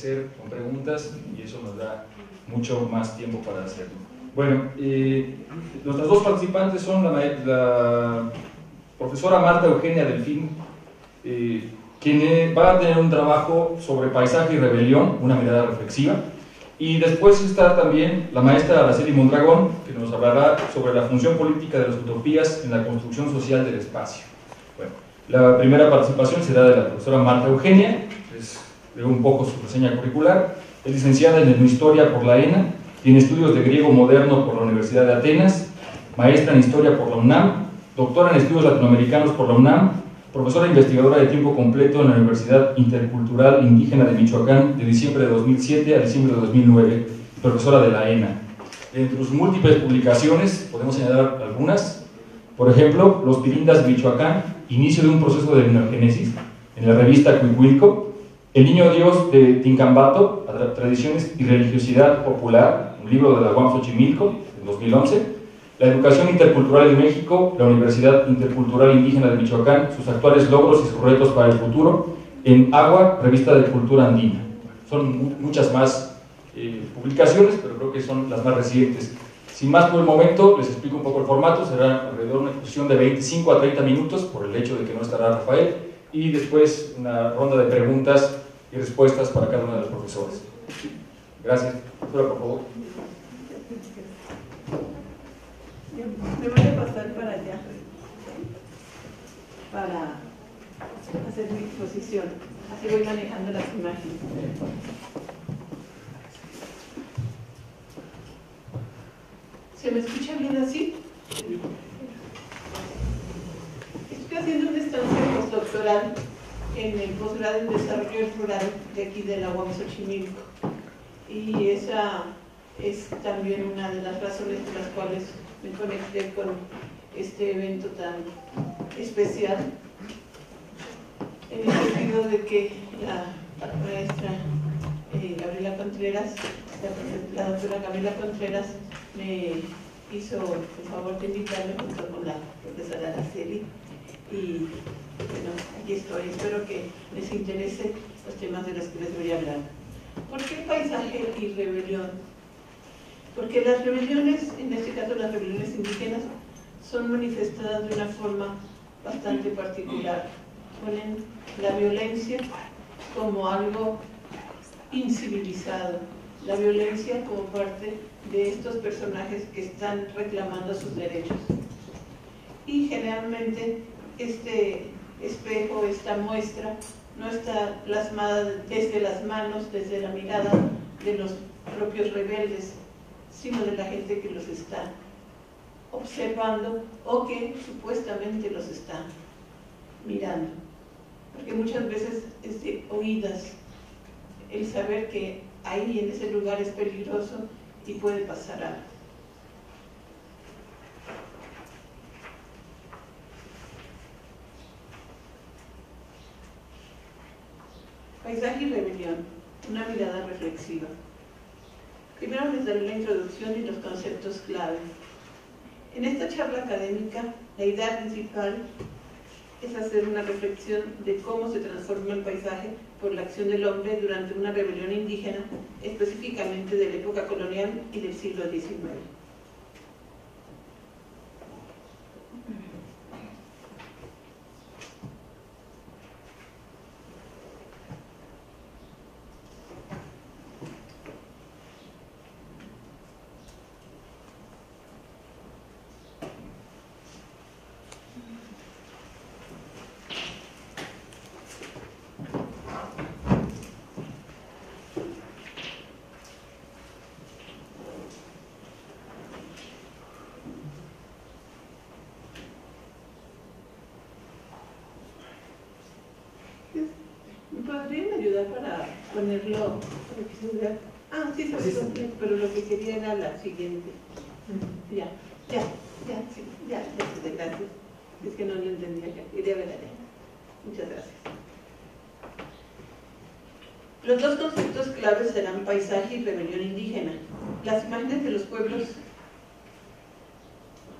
enriquecer con preguntas y eso nos da mucho más tiempo para hacerlo. Bueno, nuestras dos participantes son la profesora Marta Eugenia Delfín, quien va a tener un trabajo sobre paisaje y rebelión, una mirada reflexiva, y después está también la maestra Araceli Mondragón, que nos hablará sobre la función política de las utopías en la construcción social del espacio. Bueno, la primera participación será de la profesora Marta Eugenia, leo un poco su reseña curricular. Es licenciada en Etnohistoria por la ENA, tiene estudios de griego moderno por la Universidad de Atenas, maestra en Historia por la UNAM, doctora en Estudios Latinoamericanos por la UNAM, profesora investigadora de tiempo completo en la Universidad Intercultural Indígena de Michoacán de diciembre de 2007 a diciembre de 2009, profesora de la ENA. Entre sus múltiples publicaciones podemos señalar algunas, por ejemplo, Los Pirindas de Michoacán, inicio de un proceso de etnogénesis, en la revista Cuicuilco, El Niño Dios de Tincambato, Tradiciones y Religiosidad Popular, un libro de la UAM Xochimilco, en 2011, La Educación Intercultural en México, la Universidad Intercultural Indígena de Michoacán, sus actuales logros y sus retos para el futuro, en Agua, Revista de Cultura Andina. Son muchas más publicaciones, pero creo que son las más recientes. Sin más por el momento, les explico un poco el formato. Será alrededor de una exposición de 25 a 30 minutos, por el hecho de que no estará Rafael, y después una ronda de preguntas y respuestas para cada uno de los profesores. Gracias. Profesora, por favor. Me voy a pasar para allá para hacer mi exposición. Así voy manejando las imágenes. ¿Se me escucha bien así? Estoy haciendo una estancia postdoctoral en el posgrado en Desarrollo Rural de aquí de la UAM Xochimilco. Y esa es también una de las razones por las cuales me conecté con este evento tan especial, en el sentido de que la maestra Gabriela Contreras, la doctora Gabriela Contreras, me hizo el favor de invitarme junto con la profesora Araceli, y bueno, aquí estoy. Espero que les interese los temas de los que les voy a hablar. ¿Por qué paisaje y rebelión? Porque las rebeliones, en este caso las rebeliones indígenas, son manifestadas de una forma bastante particular. Ponen la violencia como algo incivilizado, la violencia como parte de estos personajes que están reclamando sus derechos. Y generalmente este espejo, esta muestra, no está plasmada desde las manos, desde la mirada de los propios rebeldes, sino de la gente que los está observando o que supuestamente los está mirando. Porque muchas veces es de oídas el saber que ahí en ese lugar es peligroso y puede pasar algo. Paisaje y rebelión, una mirada reflexiva. Primero les daré la introducción y los conceptos clave. En esta charla académica, la idea principal es hacer una reflexión de cómo se transforma el paisaje por la acción del hombre durante una rebelión indígena, específicamente de la época colonial y del siglo XIX. ¿Podrían ayudar para ponerlo? Ah, sí, se ve, pero lo que quería era la siguiente. Ya, gracias. Es que no lo entendía ya. Quería ver allá. Muchas gracias. Los dos conceptos claves serán paisaje y rebelión indígena. Las imágenes de los pueblos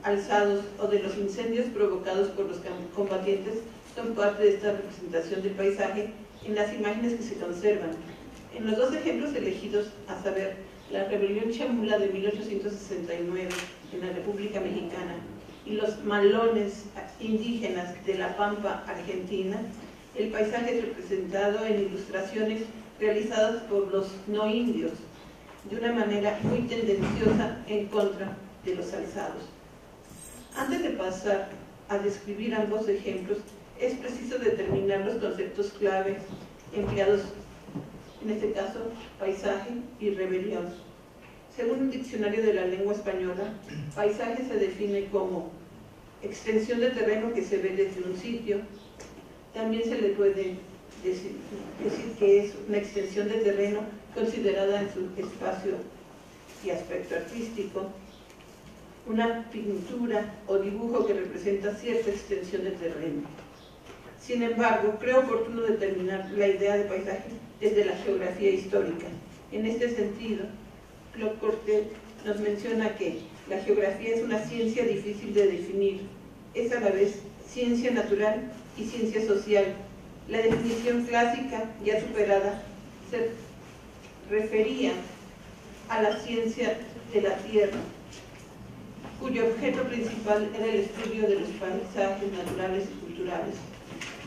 alzados o de los incendios provocados por los combatientes son parte de esta representación del paisaje en las imágenes que se conservan. En los dos ejemplos elegidos, a saber, la rebelión chamula de 1869 en la República Mexicana y los malones indígenas de La Pampa, Argentina, el paisaje es representado en ilustraciones realizadas por los no indios, de una manera muy tendenciosa en contra de los alzados. Antes de pasar a describir ambos ejemplos, es preciso determinar los conceptos clave empleados, en este caso, paisaje y rebelión. Según un diccionario de la lengua española, paisaje se define como extensión de terreno que se ve desde un sitio. También se le puede decir que es una extensión de terreno considerada en su espacio y aspecto artístico, una pintura o dibujo que representa cierta extensión de terreno. Sin embargo, creo oportuno determinar la idea de paisaje desde la geografía histórica. En este sentido, Claude Cortet nos menciona que la geografía es una ciencia difícil de definir, es a la vez ciencia natural y ciencia social. La definición clásica, ya superada, se refería a la ciencia de la tierra, cuyo objeto principal era el estudio de los paisajes naturales y culturales.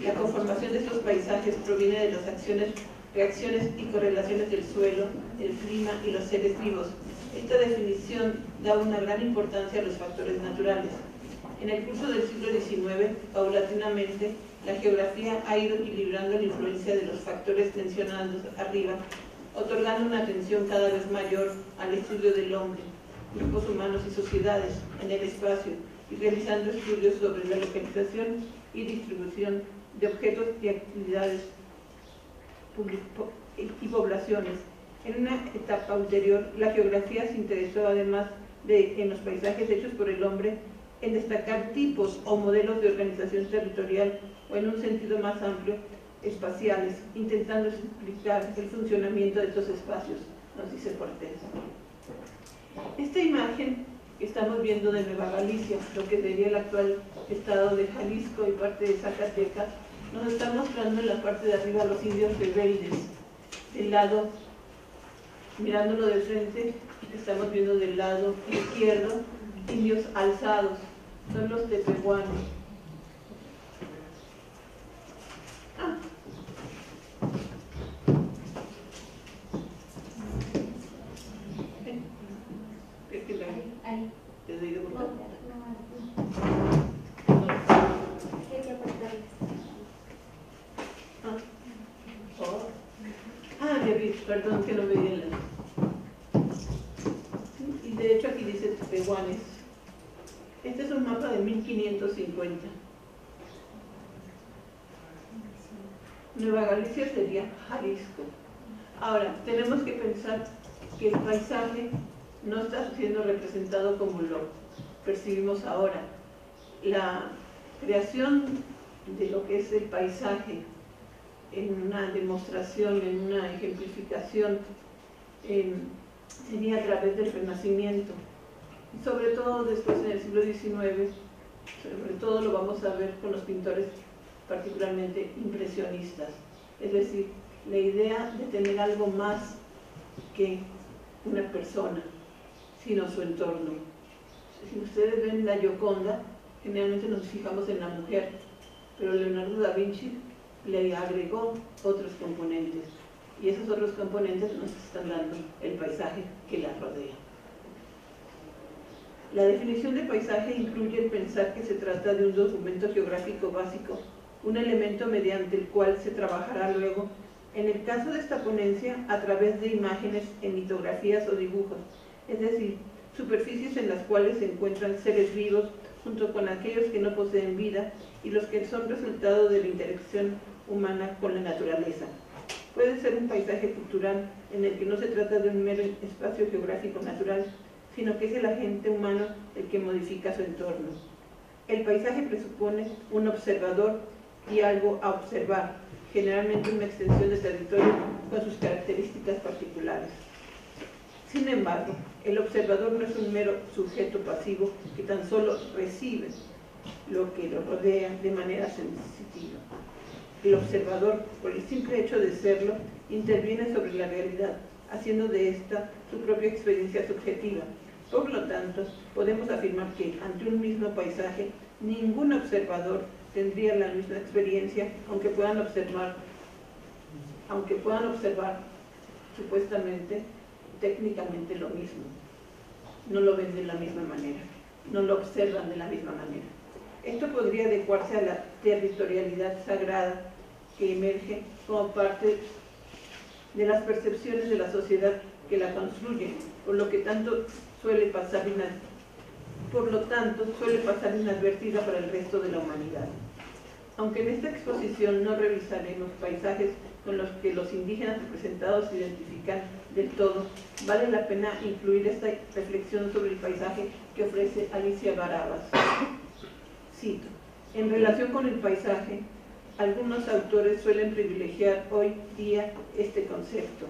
La conformación de estos paisajes proviene de las acciones, reacciones y correlaciones del suelo, el clima y los seres vivos. Esta definición da una gran importancia a los factores naturales. En el curso del siglo XIX, paulatinamente, la geografía ha ido equilibrando la influencia de los factores mencionados arriba, otorgando una atención cada vez mayor al estudio del hombre, grupos humanos y sociedades en el espacio, y realizando estudios sobre la localización y distribución de objetos y actividades y poblaciones. En una etapa ulterior, la geografía se interesó, además de en los paisajes hechos por el hombre, en destacar tipos o modelos de organización territorial o, en un sentido más amplio, espaciales, intentando explicar el funcionamiento de estos espacios, nos dice Cortés. Esta imagen que estamos viendo de Nueva Galicia, lo que sería el actual estado de Jalisco y parte de Zacatecas, nos está mostrando en la parte de arriba los indios rebeldes. Del lado, mirándolo de frente, estamos viendo del lado izquierdo indios alzados, son los tepehuanes. Ahí. ¿Te doy de botón? Ya vi, perdón que no me di la. Y de hecho aquí dice Tepehuanes. Este es un mapa de 1550. Nueva Galicia sería Jalisco. Ahora, tenemos que pensar que el paisaje no está siendo representado como lo percibimos ahora. La creación de lo que es el paisaje en una demostración, en una ejemplificación, sería a través del Renacimiento. Y sobre todo después en el siglo XIX, sobre todo lo vamos a ver con los pintores particularmente impresionistas. Es decir, la idea de tener algo más que una persona, sino su entorno. Si ustedes ven la Gioconda, generalmente nos fijamos en la mujer, pero Leonardo da Vinci le agregó otros componentes, y esos otros componentes nos están dando el paisaje que la rodea. La definición de paisaje incluye el pensar que se trata de un documento geográfico básico, un elemento mediante el cual se trabajará luego, en el caso de esta ponencia, a través de imágenes en litografías o dibujos, es decir, superficies en las cuales se encuentran seres vivos junto con aquellos que no poseen vida y los que son resultado de la interacción humana con la naturaleza. Puede ser un paisaje cultural en el que no se trata de un mero espacio geográfico natural, sino que es el agente humano el que modifica su entorno. El paisaje presupone un observador y algo a observar, generalmente una extensión de territorio con sus características particulares. Sin embargo, el observador no es un mero sujeto pasivo que tan solo recibe lo que lo rodea de manera sensitiva. el observador, por el simple hecho de serlo, interviene sobre la realidad, haciendo de esta su propia experiencia subjetiva. Por lo tanto, podemos afirmar que, ante un mismo paisaje, ningún observador tendría la misma experiencia, aunque puedan observar supuestamente, técnicamente lo mismo. No lo ven de la misma manera, no lo observan de la misma manera. Esto podría adecuarse a la territorialidad sagrada que emerge como parte de las percepciones de la sociedad que la construye, por lo tanto suele pasar inadvertida para el resto de la humanidad. Aunque en esta exposición no revisaremos paisajes con los que los indígenas representados se identifican del todo, vale la pena incluir esta reflexión sobre el paisaje que ofrece Alicia Barabas. Cito: en relación con el paisaje, algunos autores suelen privilegiar hoy día este concepto.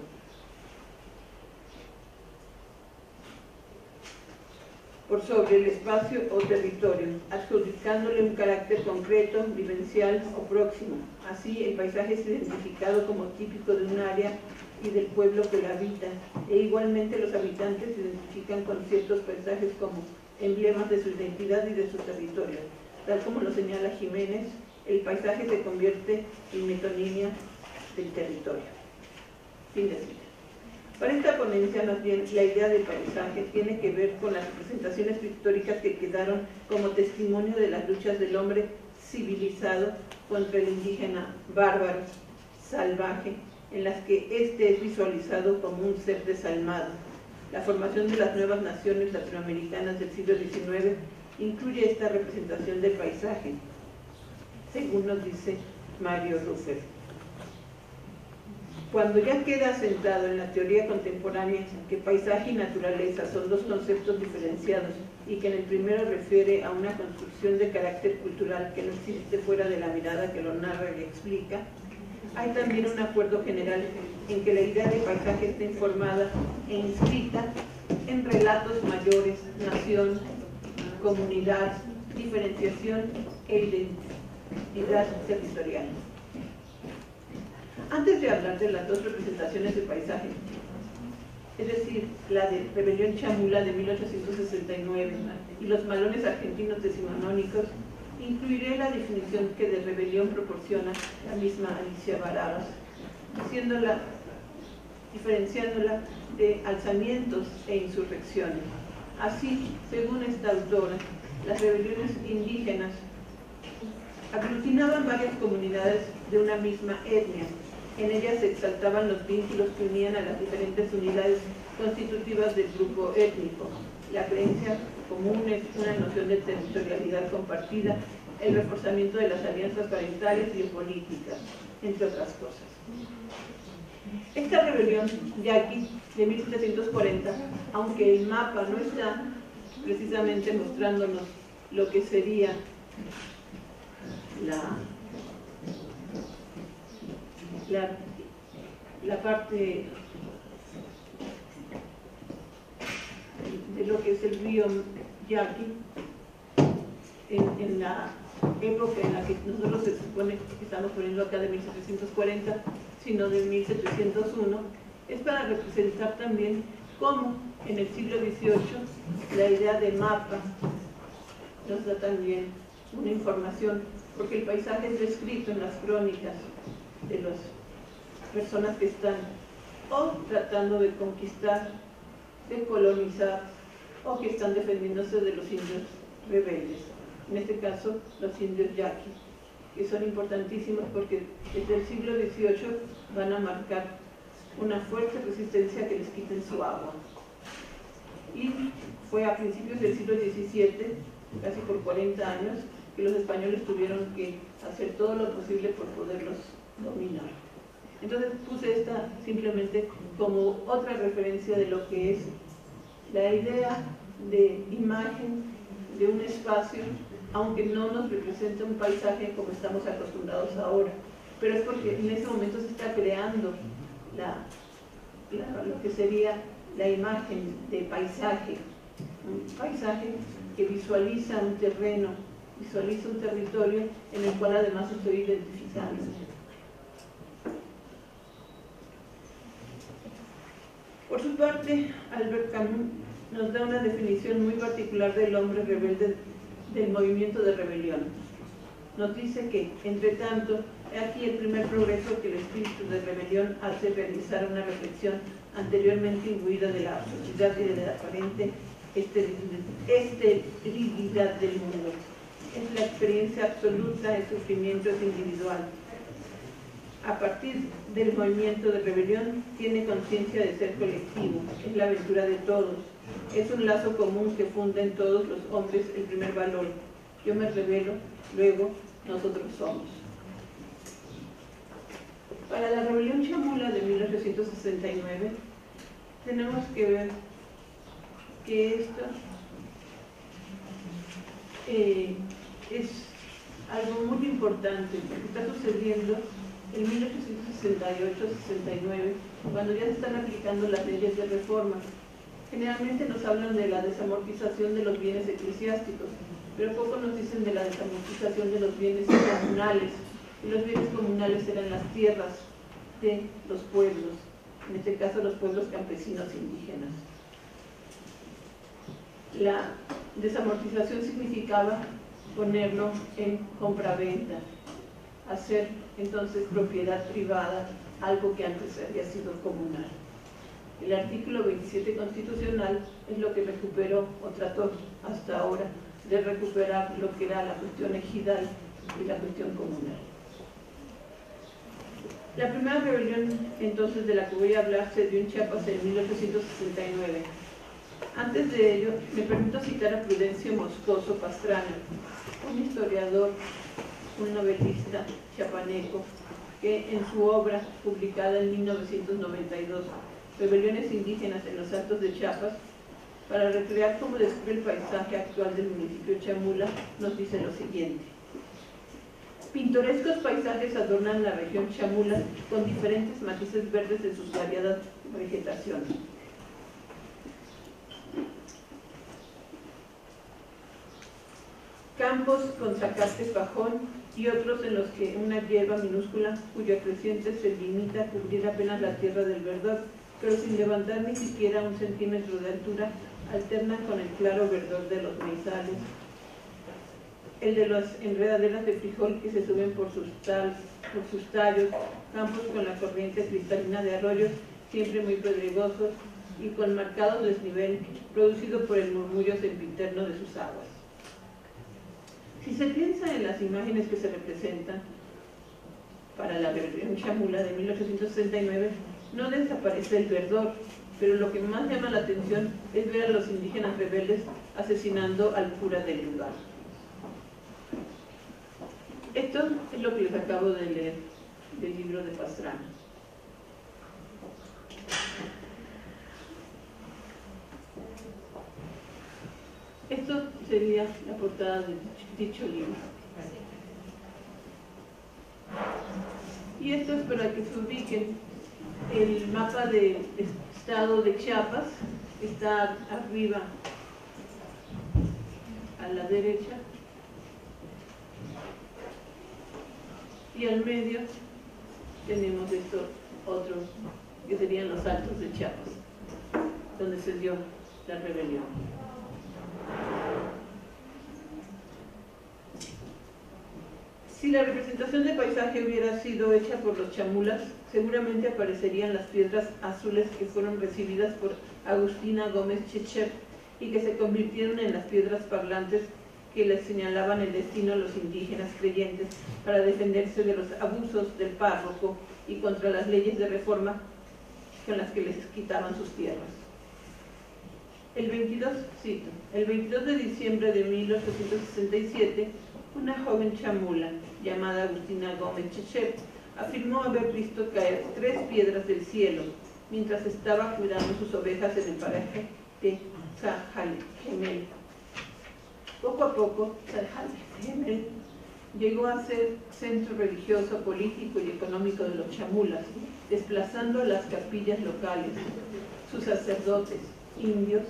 Por sobre el espacio o territorio, adjudicándole un carácter concreto, vivencial o próximo. Así, el paisaje es identificado como típico de un área y del pueblo que la habita, e igualmente los habitantes se identifican con ciertos paisajes como emblemas de su identidad y de su territorio. Tal como lo señala Jiménez, el paisaje se convierte en metonimia del territorio. Fin de cita. Para esta ponencia, más bien, la idea del paisaje tiene que ver con las representaciones pictóricas que quedaron como testimonio de las luchas del hombre civilizado contra el indígena bárbaro, salvaje, en las que éste es visualizado como un ser desalmado. La formación de las nuevas naciones latinoamericanas del siglo XIX incluye esta representación del paisaje, según nos dice Mario Ruffert. Cuando ya queda asentado en la teoría contemporánea que paisaje y naturaleza son dos conceptos diferenciados y que en el primero refiere a una construcción de carácter cultural que no existe fuera de la mirada que lo narra y explica, hay también un acuerdo general en que la idea de paisaje está informada e inscrita en relatos mayores, nación, comunidad, diferenciación e identidad territorial. Antes de hablar de las dos representaciones de paisaje, es decir, la de Rebelión Chamula de 1869 y los malones argentinos decimonónicos, incluiré la definición que de rebelión proporciona la misma Alicia Barabas, diferenciándola de alzamientos e insurrecciones. Así, según esta autora, las rebeliones indígenas aglutinaban varias comunidades de una misma etnia. En ellas se exaltaban los vínculos que unían a las diferentes unidades constitutivas del grupo étnico, la creencia comunes, una noción de territorialidad compartida, el reforzamiento de las alianzas parentales y políticas, entre otras cosas. Esta rebelión yaqui de 1740, aunque el mapa no está precisamente mostrándonos lo que sería la parte de lo que es el río Yaqui en la época en la que nosotros se supone que estamos poniendo acá de 1740, sino de 1701, es para representar también cómo en el siglo XVIII la idea de mapa nos da también una información, porque el paisaje es descrito en las crónicas de las personas que están o tratando de conquistar, de colonizar, o que están defendiéndose de los indios rebeldes. En este caso, los indios yaqui, que son importantísimos porque desde el siglo XVIII van a marcar una fuerte resistencia a que les quiten su agua. Y fue a principios del siglo XVII, casi por 40 años, que los españoles tuvieron que hacer todo lo posible por poderlos dominar. Entonces puse esta simplemente como otra referencia de lo que es la idea de imagen de un espacio, aunque no nos representa un paisaje como estamos acostumbrados ahora, pero es porque en ese momento se está creando lo que sería la imagen de paisaje, un paisaje que visualiza un terreno, visualiza un territorio en el cual además estoy identificando. Por su parte, Albert Camus nos da una definición muy particular del hombre rebelde del movimiento de rebelión. Nos dice que, entre tanto, he aquí el primer progreso que el espíritu de rebelión hace realizar una reflexión anteriormente imbuida de la sociedad y de la aparente esterilidad del mundo. Es la experiencia absoluta, el sufrimiento es individual. A partir del movimiento de rebelión, tiene conciencia de ser colectivo, es la aventura de todos, es un lazo común que funda en todos los hombres el primer valor. Yo me rebelo, luego nosotros somos. Para la rebelión chamula de 1869, tenemos que ver que esto es algo muy importante, porque está sucediendo en 1868-69, cuando ya se están aplicando las leyes de reforma. Generalmente nos hablan de la desamortización de los bienes eclesiásticos, pero poco nos dicen de la desamortización de los bienes comunales. Y los bienes comunales eran las tierras de los pueblos, en este caso los pueblos campesinos indígenas. La desamortización significaba ponerlo en compraventa, hacer entonces propiedad privada, algo que antes había sido comunal. El artículo 27 constitucional es lo que recuperó o trató hasta ahora de recuperar lo que era la cuestión ejidal y la cuestión comunal. La primera rebelión entonces de la que voy a hablar se dio en Chiapas en 1869. Antes de ello, me permito citar a Prudencio Moscoso Pastrana, un historiador, un novelista chiapaneco, que en su obra, publicada en 1992, Rebeliones indígenas en los Altos de Chiapas, para recrear cómo describe el paisaje actual del municipio de Chamula, nos dice lo siguiente. Pintorescos paisajes adornan la región Chamula con diferentes matices verdes de sus variadas vegetaciones. Campos con zacate pajón y otros en los que una hierba minúscula cuya creciente se limita a cubrir apenas la tierra del verdor, pero sin levantar ni siquiera 1 centímetro de altura, alternan con el claro verdor de los maizales, el de las enredaderas de frijol que se suben por sus tallos, campos con la corriente cristalina de arroyos, siempre muy pedregosos y con marcado desnivel, producido por el murmullo sempiterno de sus aguas. Si se piensa en las imágenes que se representan para la rebelión chamula de 1869, no desaparece el verdor, pero lo que más llama la atención es ver a los indígenas rebeldes asesinando al cura del lugar. Esto es lo que les acabo de leer del libro de Pastrana. Esto sería la portada de dicho libro. Y esto es para que se ubiquen. El mapa del estado de Chiapas está arriba a la derecha y al medio tenemos esto otro que serían los Altos de Chiapas, donde se dio la rebelión. Si la representación de paisaje hubiera sido hecha por los chamulas, seguramente aparecerían las piedras azules que fueron recibidas por Agustina Gómez Checher y que se convirtieron en las piedras parlantes que les señalaban el destino a los indígenas creyentes para defenderse de los abusos del párroco y contra las leyes de reforma con las que les quitaban sus tierras. El 22 de diciembre de 1867, una joven chamula llamada Agustina Gómez Checher afirmó haber visto caer 3 piedras del cielo mientras estaba cuidando sus ovejas en el paraje de Sajalgemel. Poco a poco, Sajalgemel llegó a ser centro religioso, político y económico de los chamulas, desplazando las capillas locales. Sus sacerdotes indios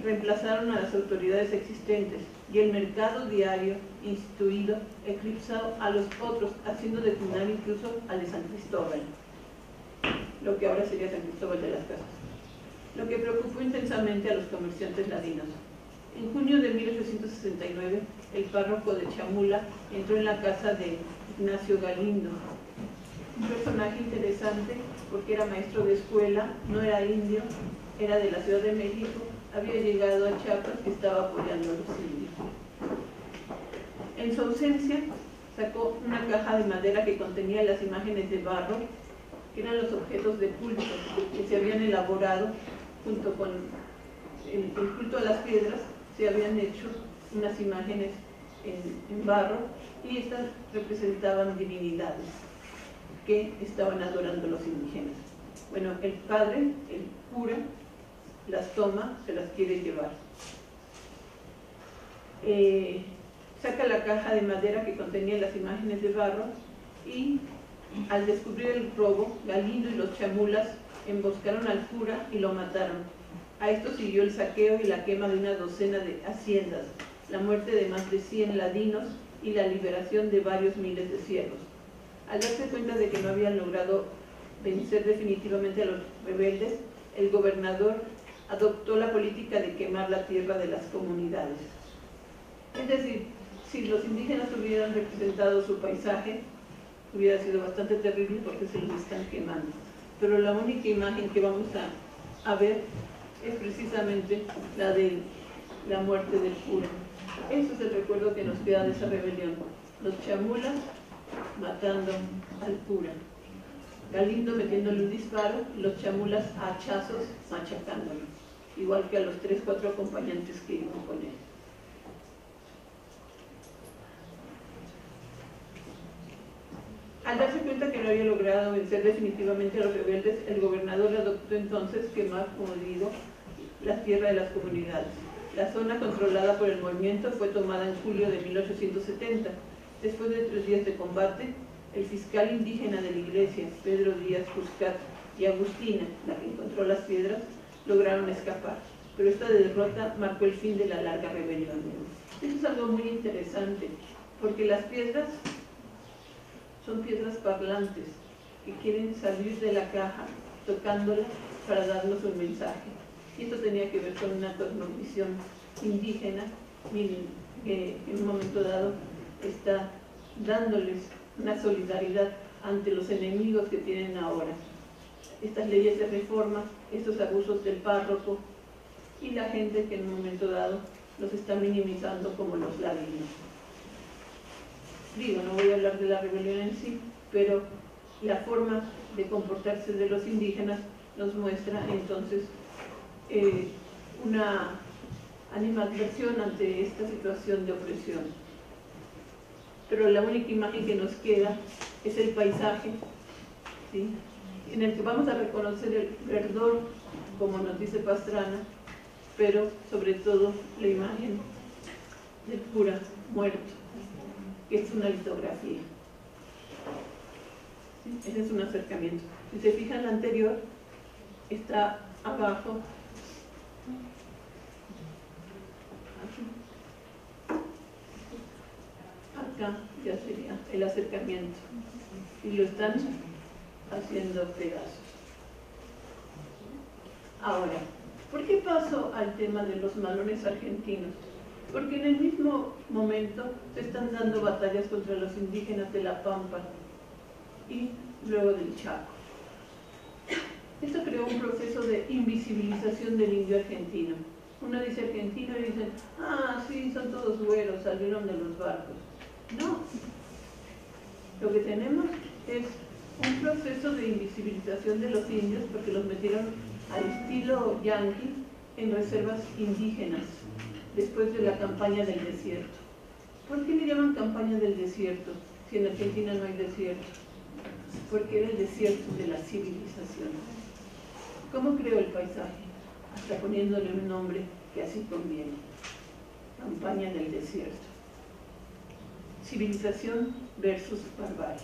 reemplazaron a las autoridades existentes y el mercado diario instituido eclipsó a los otros, haciendo declinar incluso al de San Cristóbal, lo que ahora sería San Cristóbal de las Casas. lo que preocupó intensamente a los comerciantes ladinos. En junio de 1869, el párroco de Chamula entró en la casa de Ignacio Galindo, un personaje interesante porque era maestro de escuela, no era indio, era de la Ciudad de México, había llegado a Chiapas y estaba apoyando a los indios. En su ausencia, sacó una caja de madera que contenía las imágenes de barro, que eran los objetos de culto que se habían elaborado junto con el culto a las piedras. Se habían hecho unas imágenes en barro y estas representaban divinidades que estaban adorando los indígenas. Bueno, el padre, el cura, las toma, se las quiere llevar. Saca la caja de madera que contenía las imágenes de barro y al descubrir el robo, Galindo y los chamulas emboscaron al cura y lo mataron. A esto siguió el saqueo y la quema de una docena de haciendas, la muerte de más de 100 ladinos y la liberación de varios miles de siervos. Al darse cuenta de que no habían logrado vencer definitivamente a los rebeldes, el gobernador adoptó la política de quemar la tierra de las comunidades. Es decir, si los indígenas hubieran representado su paisaje, hubiera sido bastante terrible porque se los están quemando. Pero la única imagen que vamos a ver es precisamente la de la muerte del cura. Eso es el recuerdo que nos queda de esa rebelión. Los chamulas matando al cura, Galindo metiéndole un disparo y los chamulas a hachazos machacándolo, igual que a los 3-4 acompañantes que iban con él. Al darse cuenta que no había logrado vencer definitivamente a los rebeldes, el gobernador adoptó entonces quemar, como digo, la tierra de las comunidades. La zona controlada por el movimiento fue tomada en julio de 1870. Después de 3 días de combate, el fiscal indígena de la iglesia, Pedro Díaz Cuscat, y Agustina, la que encontró las piedras, lograron escapar. Pero esta derrota marcó el fin de la larga rebelión. Eso es algo muy interesante, porque las piedras son piedras parlantes que quieren salir de la caja tocándola para darnos un mensaje. Y esto tenía que ver con una cosmovisión indígena que en un momento dado está dándoles una solidaridad ante los enemigos que tienen ahora. Estas leyes de reforma, estos abusos del párroco y la gente que en un momento dado los está minimizando como los ladinos. Digo, no voy a hablar de la rebelión en sí, pero la forma de comportarse de los indígenas nos muestra entonces una animadversión ante esta situación de opresión. Pero la única imagen que nos queda es el paisaje, ¿sí?, en el que vamos a reconocer el verdor, como nos dice Pastrana, pero sobre todo la imagen del cura muerto, que es una litografía. ¿Sí? Ese es un acercamiento. Si se fijan, la anterior está abajo, acá ya sería el acercamiento, y lo están haciendo pedazos. Ahora, ¿por qué paso al tema de los malones argentinos? Porque en el mismo momento se están dando batallas contra los indígenas de la Pampa y luego del Chaco. Esto creó un proceso de invisibilización del indio argentino. Uno dice argentino y dicen, ah, sí, son todos güeros, salieron de los barcos. No. Lo que tenemos es un proceso de invisibilización de los indios porque los metieron al estilo yanqui en reservas indígenas después de la campaña del desierto. ¿Por qué le llaman campaña del desierto si en Argentina no hay desierto? Porque era el desierto de la civilización. ¿Cómo creó el paisaje? Hasta poniéndole un nombre que así conviene. Campaña del desierto. Civilización versus barbarie.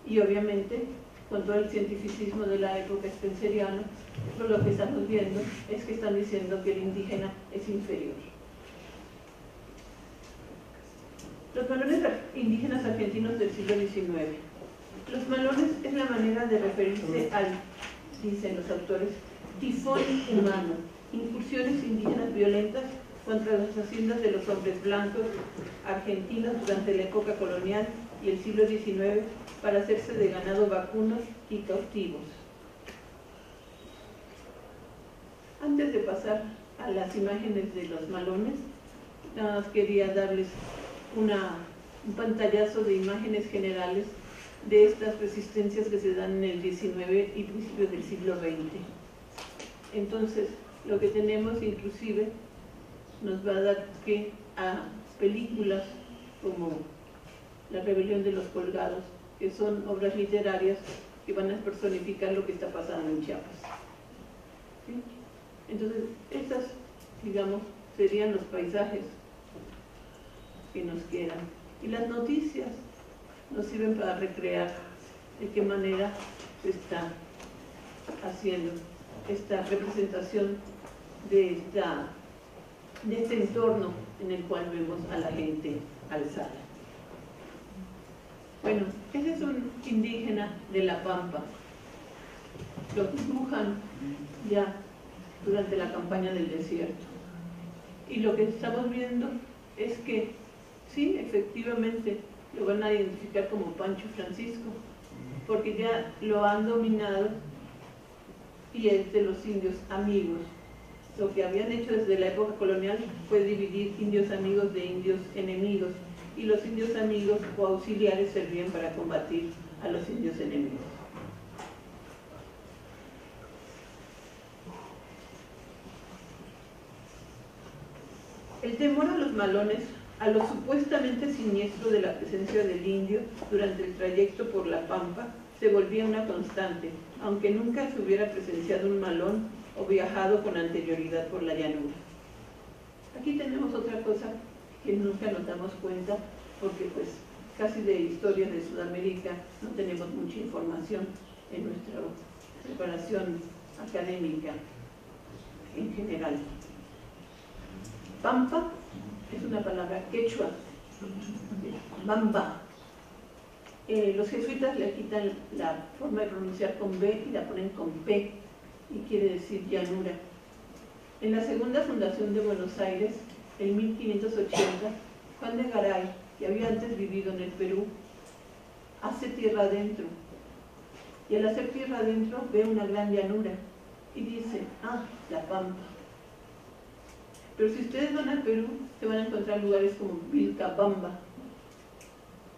Y obviamente, con todo el cientificismo de la época spenceriana, lo que estamos viendo es que están diciendo que el indígena es inferior. Los malones indígenas argentinos del siglo XIX. Los malones es la manera de referirse al, dicen los autores, tifón humano, incursiones indígenas violentas contra las haciendas de los hombres blancos argentinos durante la época colonial y el siglo XIX para hacerse de ganado vacuno y cautivos. Antes de pasar a las imágenes de los malones, nada más quería darles un pantallazo de imágenes generales de estas resistencias que se dan en el XIX y principios del siglo XX. Entonces, lo que tenemos inclusive nos va a dar pie a películas como La rebelión de los colgados, que son obras literarias que van a personificar lo que está pasando en Chiapas. ¿Sí? Entonces, estas, digamos, serían los paisajes que nos quedan. Y las noticias nos sirven para recrear de qué manera se está haciendo esta representación de este entorno en el cual vemos a la gente alzada. Bueno, ese es un indígena de La Pampa. Lo dibujan ya durante la campaña del desierto. Y lo que estamos viendo es que, sí, efectivamente, lo van a identificar como Pancho Francisco, porque ya lo han dominado y es de los indios amigos. Lo que habían hecho desde la época colonial fue dividir indios amigos de indios enemigos, y los indios amigos o auxiliares servían para combatir a los indios enemigos. El temor a los malones, a lo supuestamente siniestro de la presencia del indio durante el trayecto por La Pampa, se volvía una constante, aunque nunca se hubiera presenciado un malón o viajado con anterioridad por la llanura. Aquí tenemos otra cosa que nunca nos damos cuenta, porque pues casi de historia de Sudamérica no tenemos mucha información en nuestra preparación académica en general. Pampa es una palabra quechua, bamba. Los jesuitas le quitan la forma de pronunciar con B y la ponen con P, y quiere decir llanura. En la segunda fundación de Buenos Aires, en 1580, Juan de Garay, que había antes vivido en el Perú, hace tierra adentro. Y al hacer tierra adentro ve una gran llanura y dice, ah, la Pampa. Pero si ustedes van al Perú, se van a encontrar lugares como Vilcabamba,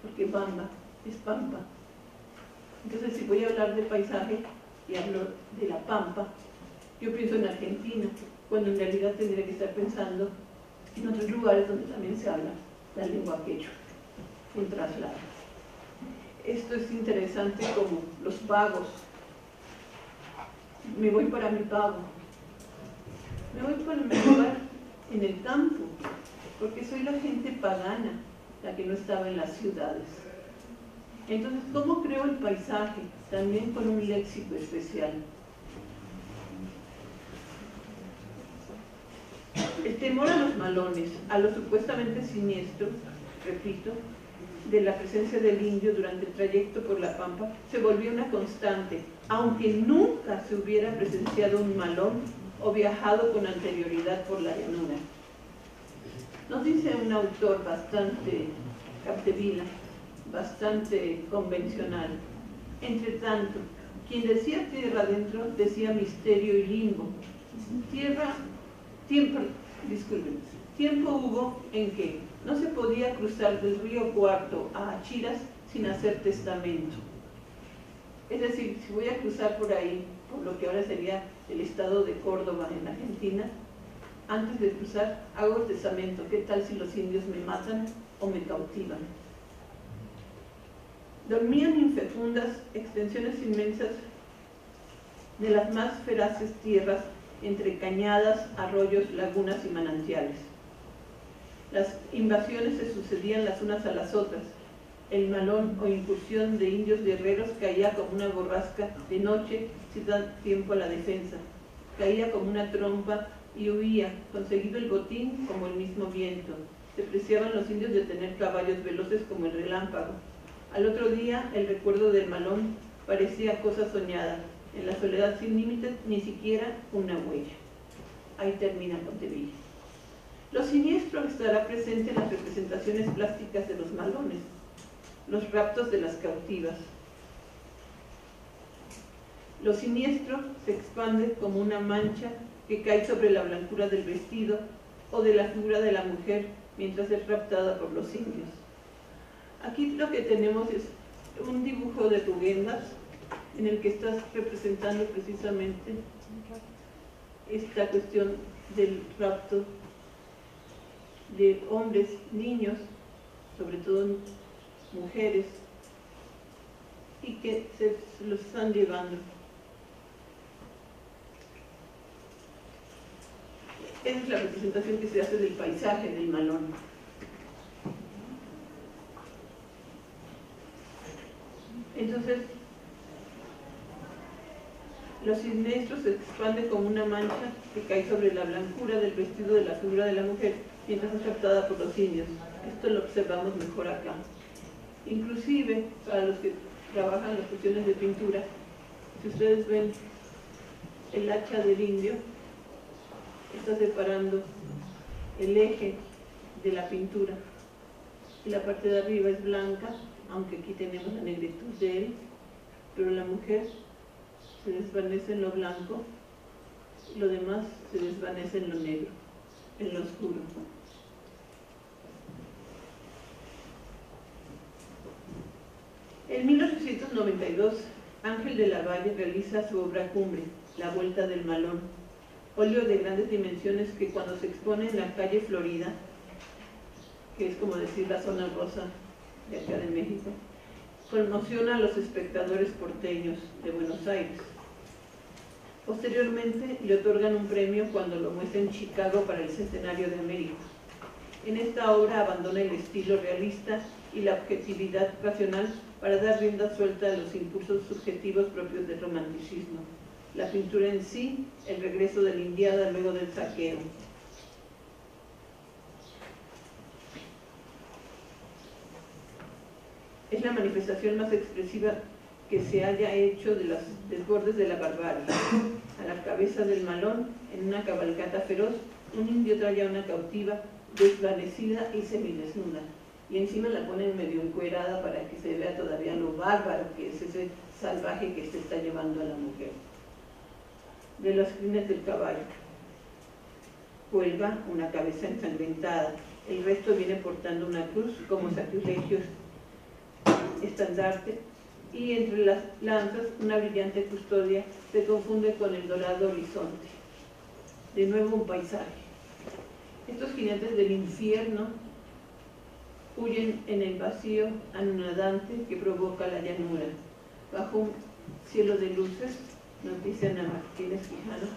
porque Bamba es Pampa. Entonces, si voy a hablar de paisaje y hablo de la Pampa, yo pienso en Argentina, cuando en realidad tendría que estar pensando en otros lugares donde también se habla la lengua quechua, un traslado. Esto es interesante como los vagos. Me voy para mi pago, me voy para mi lugar en el campo, porque soy la gente pagana, la que no estaba en las ciudades. Entonces, ¿cómo creo el paisaje? También con un léxico especial. El temor a los malones, a lo supuestamente siniestro, repito, de la presencia del indio durante el trayecto por La Pampa, se volvió una constante, aunque nunca se hubiera presenciado un malón o viajado con anterioridad por la llanura. Nos dice un autor bastante Capdevila, bastante convencional. Entre tanto, quien decía tierra adentro decía misterio y limbo. Tiempo hubo en que no se podía cruzar del río Cuarto a Achiras sin hacer testamento. Es decir, si voy a cruzar por ahí, por lo que ahora sería el estado de Córdoba en Argentina, antes de cruzar hago testamento. ¿Qué tal si los indios me matan o me cautivan? Dormían infecundas extensiones inmensas de las más feraces tierras entre cañadas, arroyos, lagunas y manantiales. Las invasiones se sucedían las unas a las otras. El malón o incursión de indios guerreros caía como una borrasca de noche sin dar tiempo a la defensa. Caía como una trompa y huía, conseguido el botín como el mismo viento. Se preciaban los indios de tener caballos veloces como el relámpago. Al otro día, el recuerdo del malón parecía cosa soñada. En la soledad sin límites, ni siquiera una huella. Ahí termina Pontevilla. Lo siniestro estará presente en las representaciones plásticas de los malones, los raptos de las cautivas. Lo siniestro se expande como una mancha que cae sobre la blancura del vestido o de la figura de la mujer mientras es raptada por los indios. Aquí lo que tenemos es un dibujo de Rugendas en el que estás representando precisamente esta cuestión del rapto de hombres, niños, sobre todo mujeres, y que se los están llevando. Esa es la representación que se hace del paisaje del malón. Entonces, lo siniestro se expande como una mancha que cae sobre la blancura del vestido de la figura de la mujer mientras es captada por los indios. Esto lo observamos mejor acá. Inclusive, para los que trabajan las cuestiones de pintura, si ustedes ven el hacha del indio, está separando el eje de la pintura y la parte de arriba es blanca, aunque aquí tenemos la negritud de él, pero la mujer se desvanece en lo blanco y lo demás se desvanece en lo negro, en lo oscuro. En 1892, Ángel de la Valle realiza su obra cumbre, La Vuelta del Malón, óleo de grandes dimensiones que cuando se expone en la calle Florida, que es como decir la zona rosa de acá de México, conmociona a los espectadores porteños de Buenos Aires. Posteriormente le otorgan un premio cuando lo muestra en Chicago para el Centenario de América. En esta obra abandona el estilo realista y la objetividad racional para dar rienda suelta a los impulsos subjetivos propios del romanticismo. La pintura en sí, el regreso de la indiada luego del saqueo. Es la manifestación más expresiva que se haya hecho de los desbordes de la barbarie. A la cabeza del malón, en una cabalgata feroz, un indio trae a una cautiva desvanecida y semidesnuda, y encima la ponen medio encuerada para que se vea todavía lo bárbaro que es ese salvaje que se está llevando a la mujer. De los crines del caballo cuelga una cabeza ensangrentada, el resto viene portando una cruz como sacrilegio estandarte, y entre las lanzas una brillante custodia se confunde con el dorado horizonte. De nuevo un paisaje. Estos jinetes del infierno huyen en el vacío anonadante que provoca la llanura. Bajo un cielo de luces, nos dice Ana Martínez Quijano,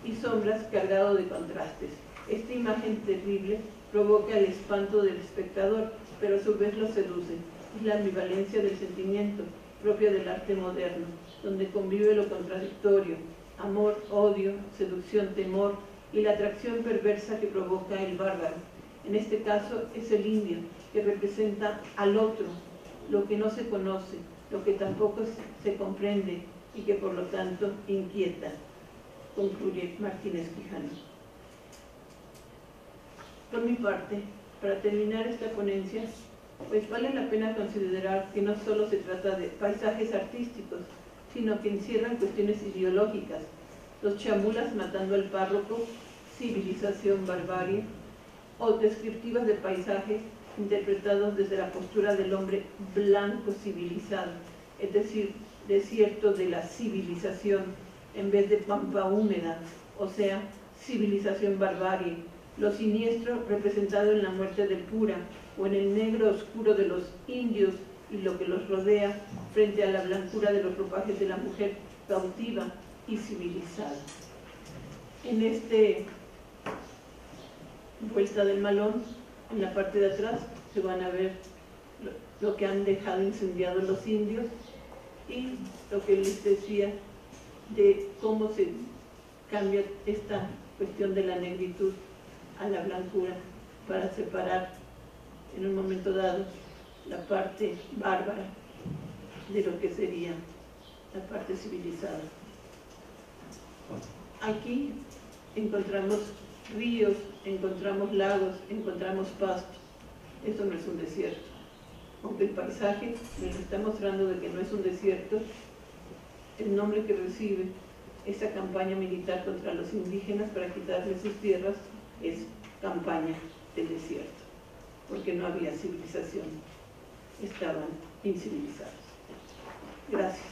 y sombras cargado de contrastes. Esta imagen terrible provoca el espanto del espectador, pero a su vez lo seduce. Es la ambivalencia del sentimiento propia del arte moderno, donde convive lo contradictorio, amor, odio, seducción, temor y la atracción perversa que provoca el bárbaro. En este caso es el indio, que representa al otro, lo que no se conoce, lo que tampoco se comprende y que por lo tanto inquieta, concluye Martínez Quijano. Por mi parte, para terminar esta ponencia, pues vale la pena considerar que no solo se trata de paisajes artísticos, sino que encierran cuestiones ideológicas. Los chamulas matando al párroco, civilización, barbarie, o descriptivas de paisajes interpretados desde la postura del hombre blanco civilizado, es decir, desierto de la civilización en vez de pampa húmeda, o sea, civilización barbarie, lo siniestro representado en la muerte del cura o en el negro oscuro de los indios y lo que los rodea frente a la blancura de los ropajes de la mujer cautiva y civilizada. En este Vuelta del Malón, en la parte de atrás se van a ver lo que han dejado incendiado los indios y lo que les decía de cómo se cambia esta cuestión de la negritud a la blancura para separar en un momento dado la parte bárbara de lo que sería la parte civilizada. Aquí encontramos ríos, encontramos lagos, encontramos pastos. Esto no es un desierto. Aunque el paisaje nos está mostrando de que no es un desierto, el nombre que recibe esa campaña militar contra los indígenas para quitarles sus tierras es campaña del desierto, porque no había civilización, estaban incivilizados. Gracias.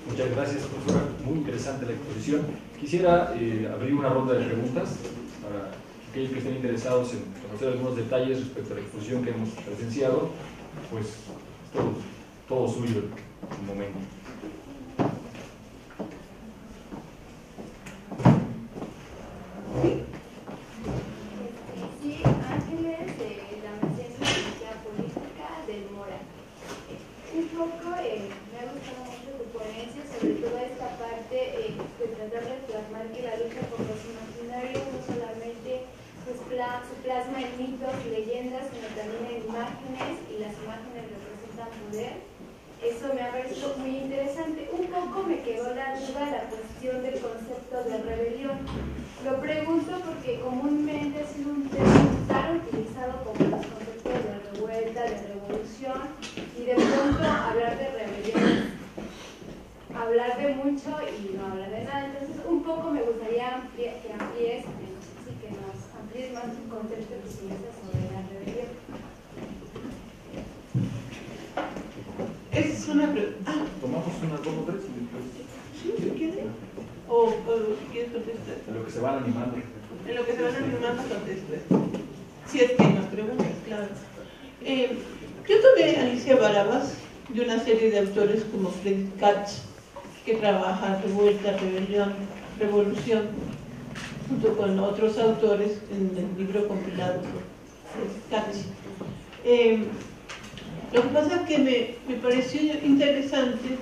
Muchas gracias, profesora. Muy interesante la exposición. Quisiera abrir una ronda de preguntas para aquellos que estén interesados en conocer algunos detalles respecto a la exposición que hemos presenciado. Pues todo suyo en un momento. Sí, Ángeles, de la Maestría en Ciencia Política del MORA. Un poco me ha gustado mucho tu ponencia sobre toda esta parte de tratar de plasmar que la lucha por los imaginarios no solamente pues, se plasma en mitos y leyendas, sino también en imágenes, y las imágenes representan poder. Eso me ha parecido muy interesante. Un poco me quedó la duda la cuestión del concepto de rebelión. Lo pregunto porque comúnmente ha sido un término tan utilizado como los conceptos de revuelta, de revolución, y de pronto hablar de rebelión, hablar de mucho y no hablar de nada. Entonces, un poco me gustaría que amplíes, que nos amplíes más tu concepto que tuvieses sobre la rebelión. Es una pregunta. Tomamos una, dos o tres y después. ¿Sí? ¿Se quiere? ¿O si quieres contestar? En lo que se van animando. En lo que se van animando, contestar. Si es que nos preguntas, claro. Yo tomé a Alicia Barabás de una serie de autores como Friedrich Katz, que trabaja revuelta, rebelión, revolución, junto con otros autores en el libro compilado por Friedrich Katz. Lo que pasa es que me pareció interesante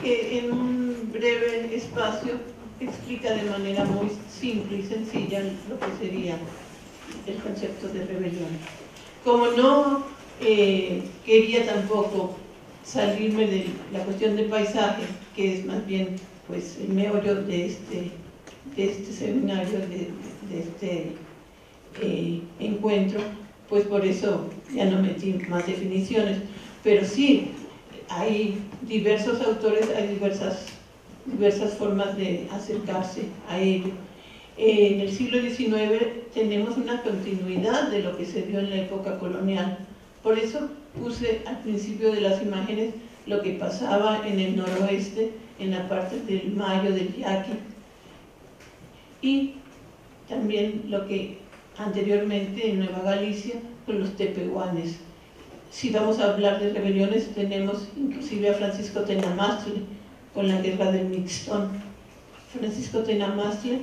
que en un breve espacio explica de manera muy simple y sencilla lo que sería el concepto de rebelión. Como no quería tampoco salirme de la cuestión del paisaje, que es más bien pues el meollo de este seminario, de este encuentro, pues por eso ya no metí más definiciones, pero sí hay diversos autores, hay diversas formas de acercarse a ello. En el siglo XIX tenemos una continuidad de lo que se dio en la época colonial. Por eso puse al principio de las imágenes lo que pasaba en el noroeste, en la parte del Mayo, del Yaqui, y también lo que anteriormente en Nueva Galicia con los tepehuanes. Si vamos a hablar de rebeliones, tenemos inclusive a Francisco Tenamastle con la guerra del Mixtón. Francisco Tenamastle,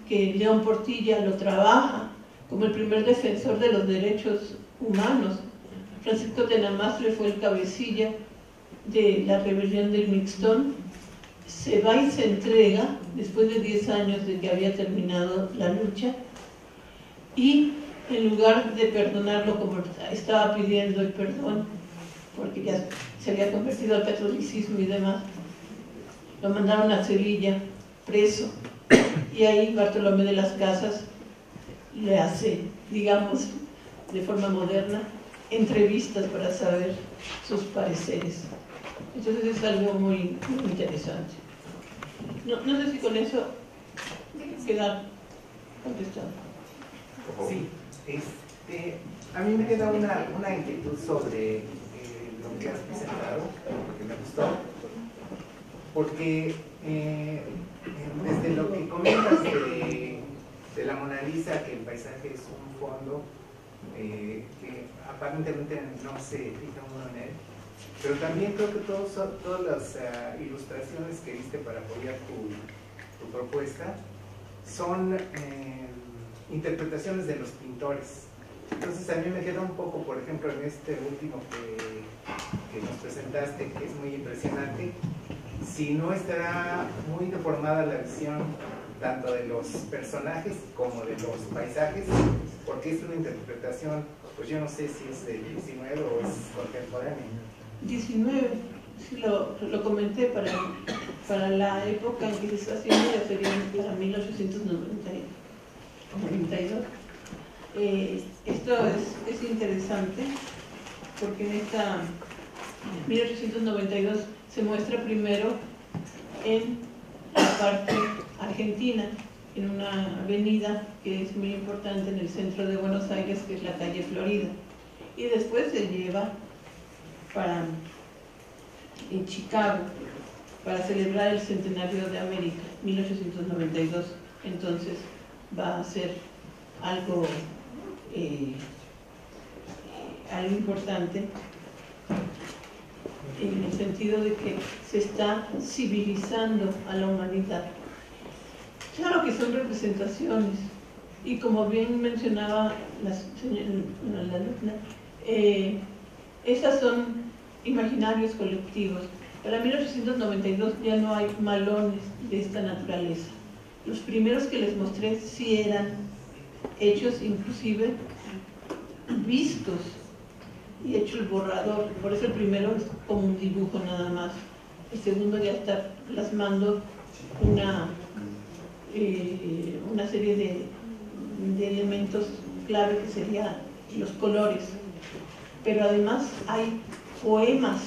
que León Portilla lo trabaja como el primer defensor de los derechos humanos. Francisco Tenamastle fue el cabecilla de la rebelión del Mixtón. Se va y se entrega después de 10 años de que había terminado la lucha, y en lugar de perdonarlo como estaba pidiendo el perdón, porque ya se había convertido al catolicismo y demás, lo mandaron a Sevilla preso, y ahí Bartolomé de las Casas le hace, digamos, de forma moderna, entrevistas para saber sus pareceres. Entonces es algo muy interesante. No sé si con eso queda contestado. Sí, a mí me queda una inquietud sobre lo que has presentado, porque me gustó, porque desde lo que comentas de la Mona Lisa, que el paisaje es un fondo que aparentemente no se fija uno en él, pero también creo que todas las ilustraciones que diste para apoyar tu propuesta son interpretaciones de los pintores. Entonces a mí me queda un poco, por ejemplo, en este último que nos presentaste, que es muy impresionante, si no estará muy deformada la visión tanto de los personajes como de los paisajes, porque es una interpretación, pues yo no sé si es del 19 o es contemporánea. 19, sí, lo comenté para la época en que se está haciendo, ya sería para 1892. Esto es interesante porque en esta 1892 se muestra primero en la parte argentina, en una avenida que es muy importante en el centro de Buenos Aires, que es la calle Florida, y después se lleva en Chicago para celebrar el centenario de América, 1892. Entonces va a ser algo importante en el sentido de que se está civilizando a la humanidad. Claro que son representaciones, y como bien mencionaba la alumna, esas son imaginarios colectivos. Para 1892 ya no hay malones de esta naturaleza. Los primeros que les mostré sí eran hechos, inclusive vistos, y hecho el borrador. Por eso el primero es como un dibujo nada más. El segundo ya está plasmando una serie de elementos clave que serían los colores. Pero además hay poemas,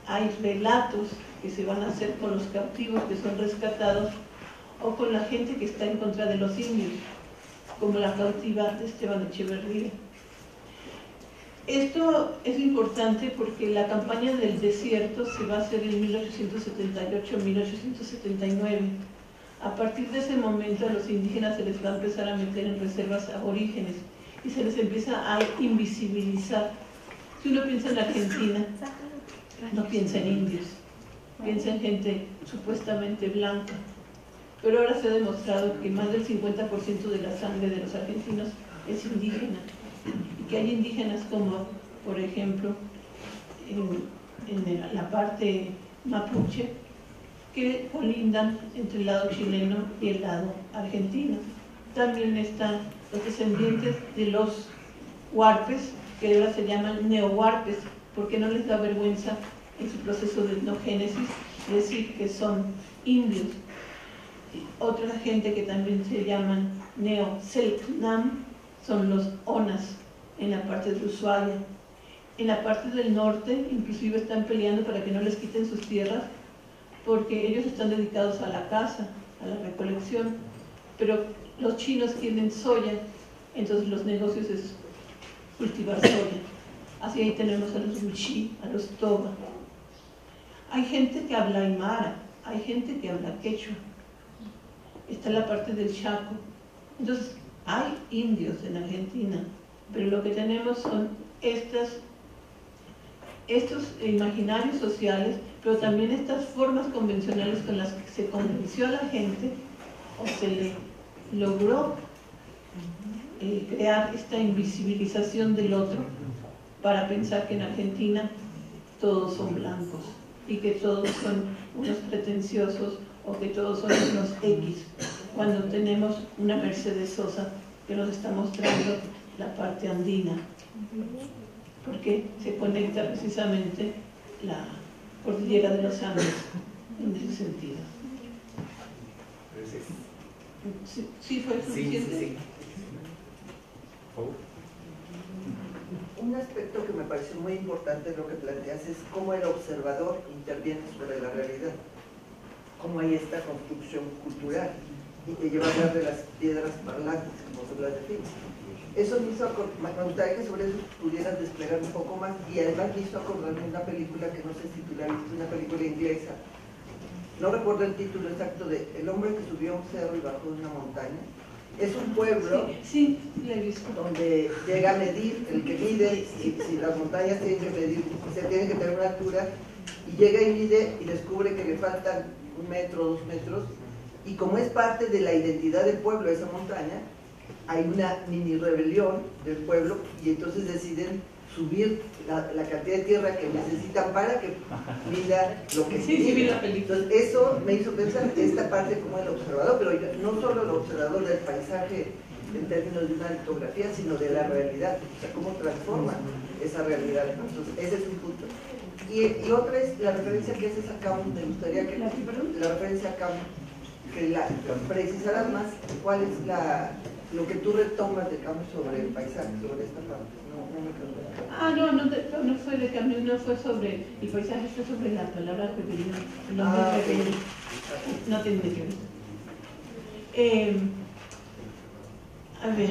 hay relatos que se van a hacer con los cautivos que son rescatados o con la gente que está en contra de los indios, como la cautiva de Esteban Echeverría. Esto es importante porque la campaña del desierto se va a hacer en 1878-1879. A partir de ese momento a los indígenas se les va a empezar a meter en reservas aborígenes y se les empieza a invisibilizar. Si uno piensa en Argentina, no piensa en indios, piensa en gente supuestamente blanca. Pero ahora se ha demostrado que más del 50% de la sangre de los argentinos es indígena. Y que hay indígenas como, por ejemplo, en la parte mapuche, que colindan entre el lado chileno y el lado argentino. También están los descendientes de los huarpes, que ahora se llaman neohuarpes, porque no les da vergüenza en su proceso de etnogénesis decir que son indios. Otra gente que también se llaman neo-selknam son los onas en la parte de Ushuaia. En la parte del norte inclusive están peleando para que no les quiten sus tierras, porque ellos están dedicados a la caza, a la recolección, pero los chinos tienen soya, entonces los negocios es cultivar soya. Así ahí tenemos a los wichí, a los toba. Hay gente que habla aymara, hay gente que habla quechua. Está la parte del Chaco. Entonces hay indios en Argentina, pero lo que tenemos son estos imaginarios sociales, pero también estas formas convencionales con las que se convenció a la gente o se le logró crear esta invisibilización del otro para pensar que en Argentina todos son blancos y que todos son unos pretenciosos o que todos son unos X, cuando tenemos una Mercedes Sosa que nos está mostrando la parte andina, porque se conecta precisamente la cordillera de los Andes en ese sentido. ¿Sí fue suficiente? Sí. Un aspecto que me pareció muy importante de lo que planteas es cómo el observador interviene sobre la realidad, cómo hay esta construcción cultural y te lleva a hablar de las piedras parlantes, como se las define. Eso me gustaría que sobre eso pudieras desplegar un poco más, y además me hizo acordarme una película que no sé si tú la viste, una película inglesa, no recuerdo el título exacto, de El hombre que subió a un cerro y bajó de una montaña. Es un pueblo sí, la he visto, donde llega a medir, el que mide, si las montañas tienen que medir, se tienen que tener una altura, y llega y mide y descubre que le faltan 1 metro, 2 metros, y como es parte de la identidad del pueblo, esa montaña, hay una mini rebelión del pueblo, y entonces deciden subir la cantidad de tierra que necesitan para que mida lo que sí, vi la película. Entonces eso me hizo pensar esta parte como el observador, pero no solo el observador del paisaje en términos de una litografía, sino de la realidad, o sea, cómo transforma esa realidad. Entonces ese es un punto. Y otra es la referencia que haces a Camus. Me gustaría que la referencia a Camus, que precisaras más cuál es lo que tú retomas de Camus sobre el paisaje, sobre esta parte. No me quedo. No fue de Camus, no fue sobre el paisaje, fue sobre la palabra rebelión. El nombre rebelión. No tiene que ver. A ver,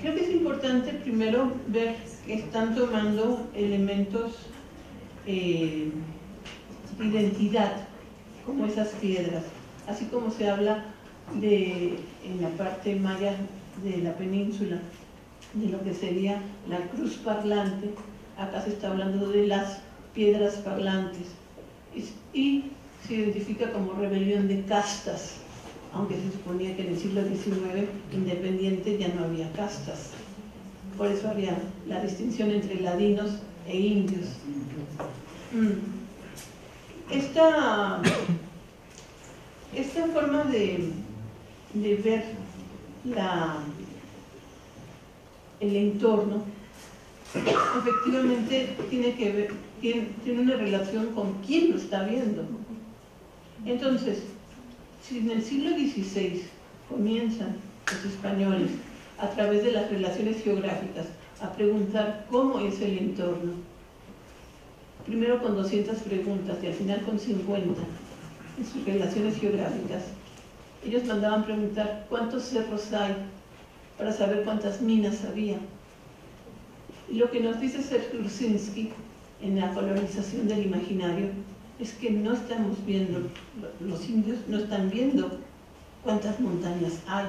creo que es importante primero ver que están tomando elementos de identidad, como esas piedras, así como se habla en la parte maya de la península, de lo que sería la cruz parlante. Acá se está hablando de las piedras parlantes y se identifica como rebelión de castas, aunque se suponía que en el siglo XIX independiente ya no había castas. Por eso había la distinción entre ladinos e indios. Esta forma de ver el entorno efectivamente tiene una relación con quién lo está viendo. Entonces, si en el siglo XVI comienzan los españoles a través de las relaciones geográficas a preguntar cómo es el entorno, primero con 200 preguntas y al final con 50 en sus relaciones geográficas, ellos mandaban preguntar cuántos cerros hay para saber cuántas minas había. Y lo que nos dice Serge Lusinski en la colonización del imaginario es que no estamos viendo, los indios no están viendo cuántas montañas hay.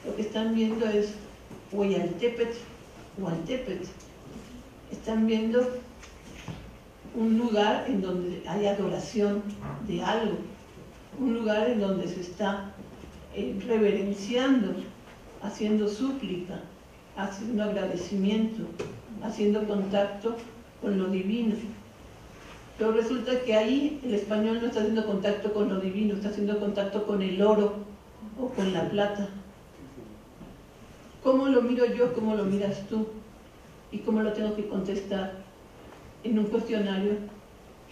Lo que están viendo es Huayaltépetl o Altépetl. Están viendo un lugar en donde hay adoración de algo, un lugar en donde se está reverenciando, haciendo súplica, haciendo agradecimiento, haciendo contacto con lo divino. Pero resulta que ahí el español no está haciendo contacto con lo divino, está haciendo contacto con el oro o con la plata. ¿Cómo lo miro yo? ¿Cómo lo miras tú? ¿Y cómo lo tengo que contestar en un cuestionario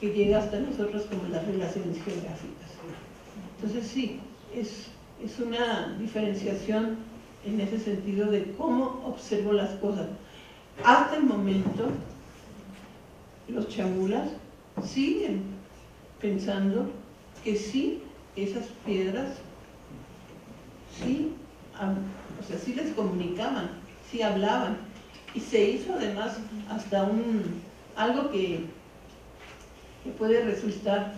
que llega hasta nosotros como las relaciones geográficas? Entonces sí, es una diferenciación en ese sentido de cómo observo las cosas. Hasta el momento, los chamulas siguen pensando que sí, esas piedras, sí, o sea, sí les comunicaban, sí hablaban. Y se hizo además hasta algo que puede resultar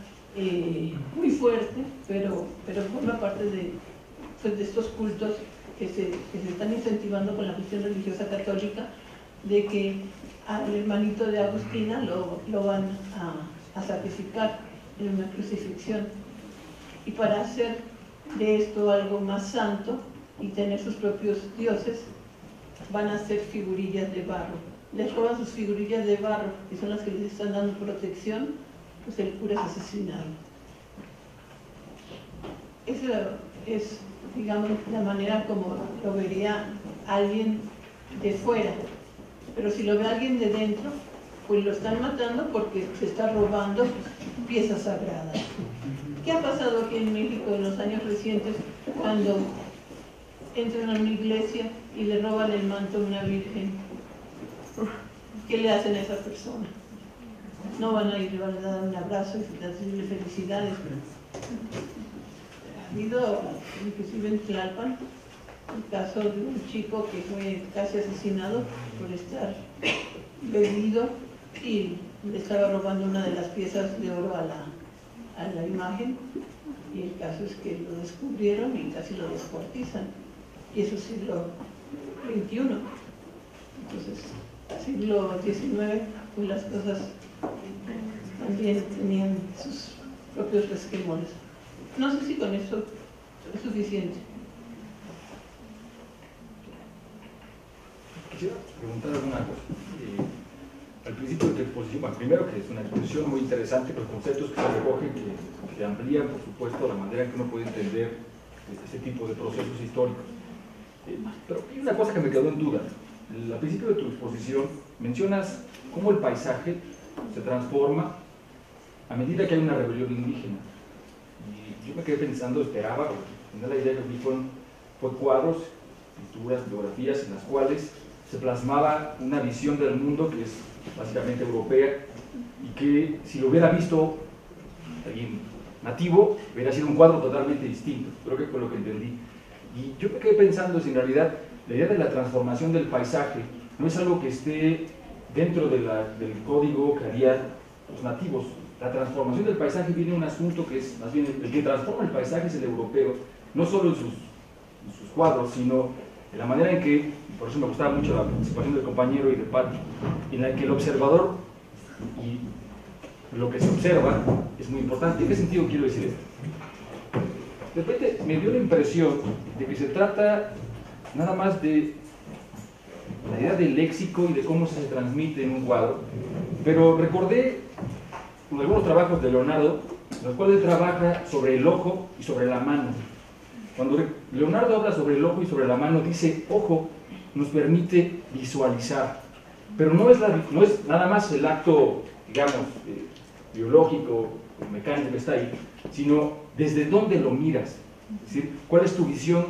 muy fuerte, pero forma parte de estos cultos que se están incentivando con la cuestión religiosa católica, de que al hermanito de Agustina lo van a sacrificar en una crucifixión. Y para hacer de esto algo más santo y tener sus propios dioses, van a hacer figurillas de barro. Les roban sus figurillas de barro, que son las que les están dando protección, pues el cura es asesinado. Esa es, digamos, la manera como lo vería alguien de fuera. Pero si lo ve alguien de dentro, pues lo están matando porque se está robando piezas sagradas. ¿Qué ha pasado aquí en México en los años recientes cuando entran a una iglesia y le roban el manto a una virgen? ¿Qué le hacen a esa persona? No van a ir, le van a dar un abrazo y decirle felicidades. Ha habido, inclusive en Tlalpan, el caso de un chico que fue casi asesinado por estar bebido y le estaba robando una de las piezas de oro a la imagen, y el caso es que lo descubrieron y casi lo descuartizan, y eso es siglo XXI. Entonces, siglo XIX, pues las cosas también tenían sus propios resquemores. No sé si con eso es suficiente. Quisiera preguntar alguna cosa. al principio de tu exposición, bueno, primero que es una exposición muy interesante, los conceptos que se recogen, que amplían, por supuesto, la manera en que uno puede entender este tipo de procesos históricos. Pero hay una cosa que me quedó en duda. Al principio de tu exposición mencionas cómo el paisaje se transforma a medida que hay una rebelión indígena. Y yo me quedé pensando, esperaba, porque la idea que vi fue cuadros, pinturas, biografías en las cuales se plasmaba una visión del mundo que es básicamente europea y que si lo hubiera visto alguien nativo hubiera sido un cuadro totalmente distinto. Creo que fue lo que entendí. Y yo me quedé pensando si en realidad la idea de la transformación del paisaje no es algo que esté dentro del código que harían los nativos. La transformación del paisaje viene de un asunto que es más bien el que transforma el paisaje es el europeo, no solo en sus cuadros, sino en la manera en que, y por eso me gustaba mucho la participación del compañero y de Patti, en la que el observador y lo que se observa es muy importante. ¿En qué sentido quiero decir esto? De repente me dio la impresión de que se trata nada más de la idea del léxico y de cómo se transmite en un cuadro, pero recordé algunos trabajos de Leonardo, en los cuales trabaja sobre el ojo y sobre la mano. Cuando Leonardo habla sobre el ojo y sobre la mano, dice, ojo nos permite visualizar, pero no es nada más el acto, digamos, biológico o mecánico que está ahí, sino desde dónde lo miras, es decir, cuál es tu visión,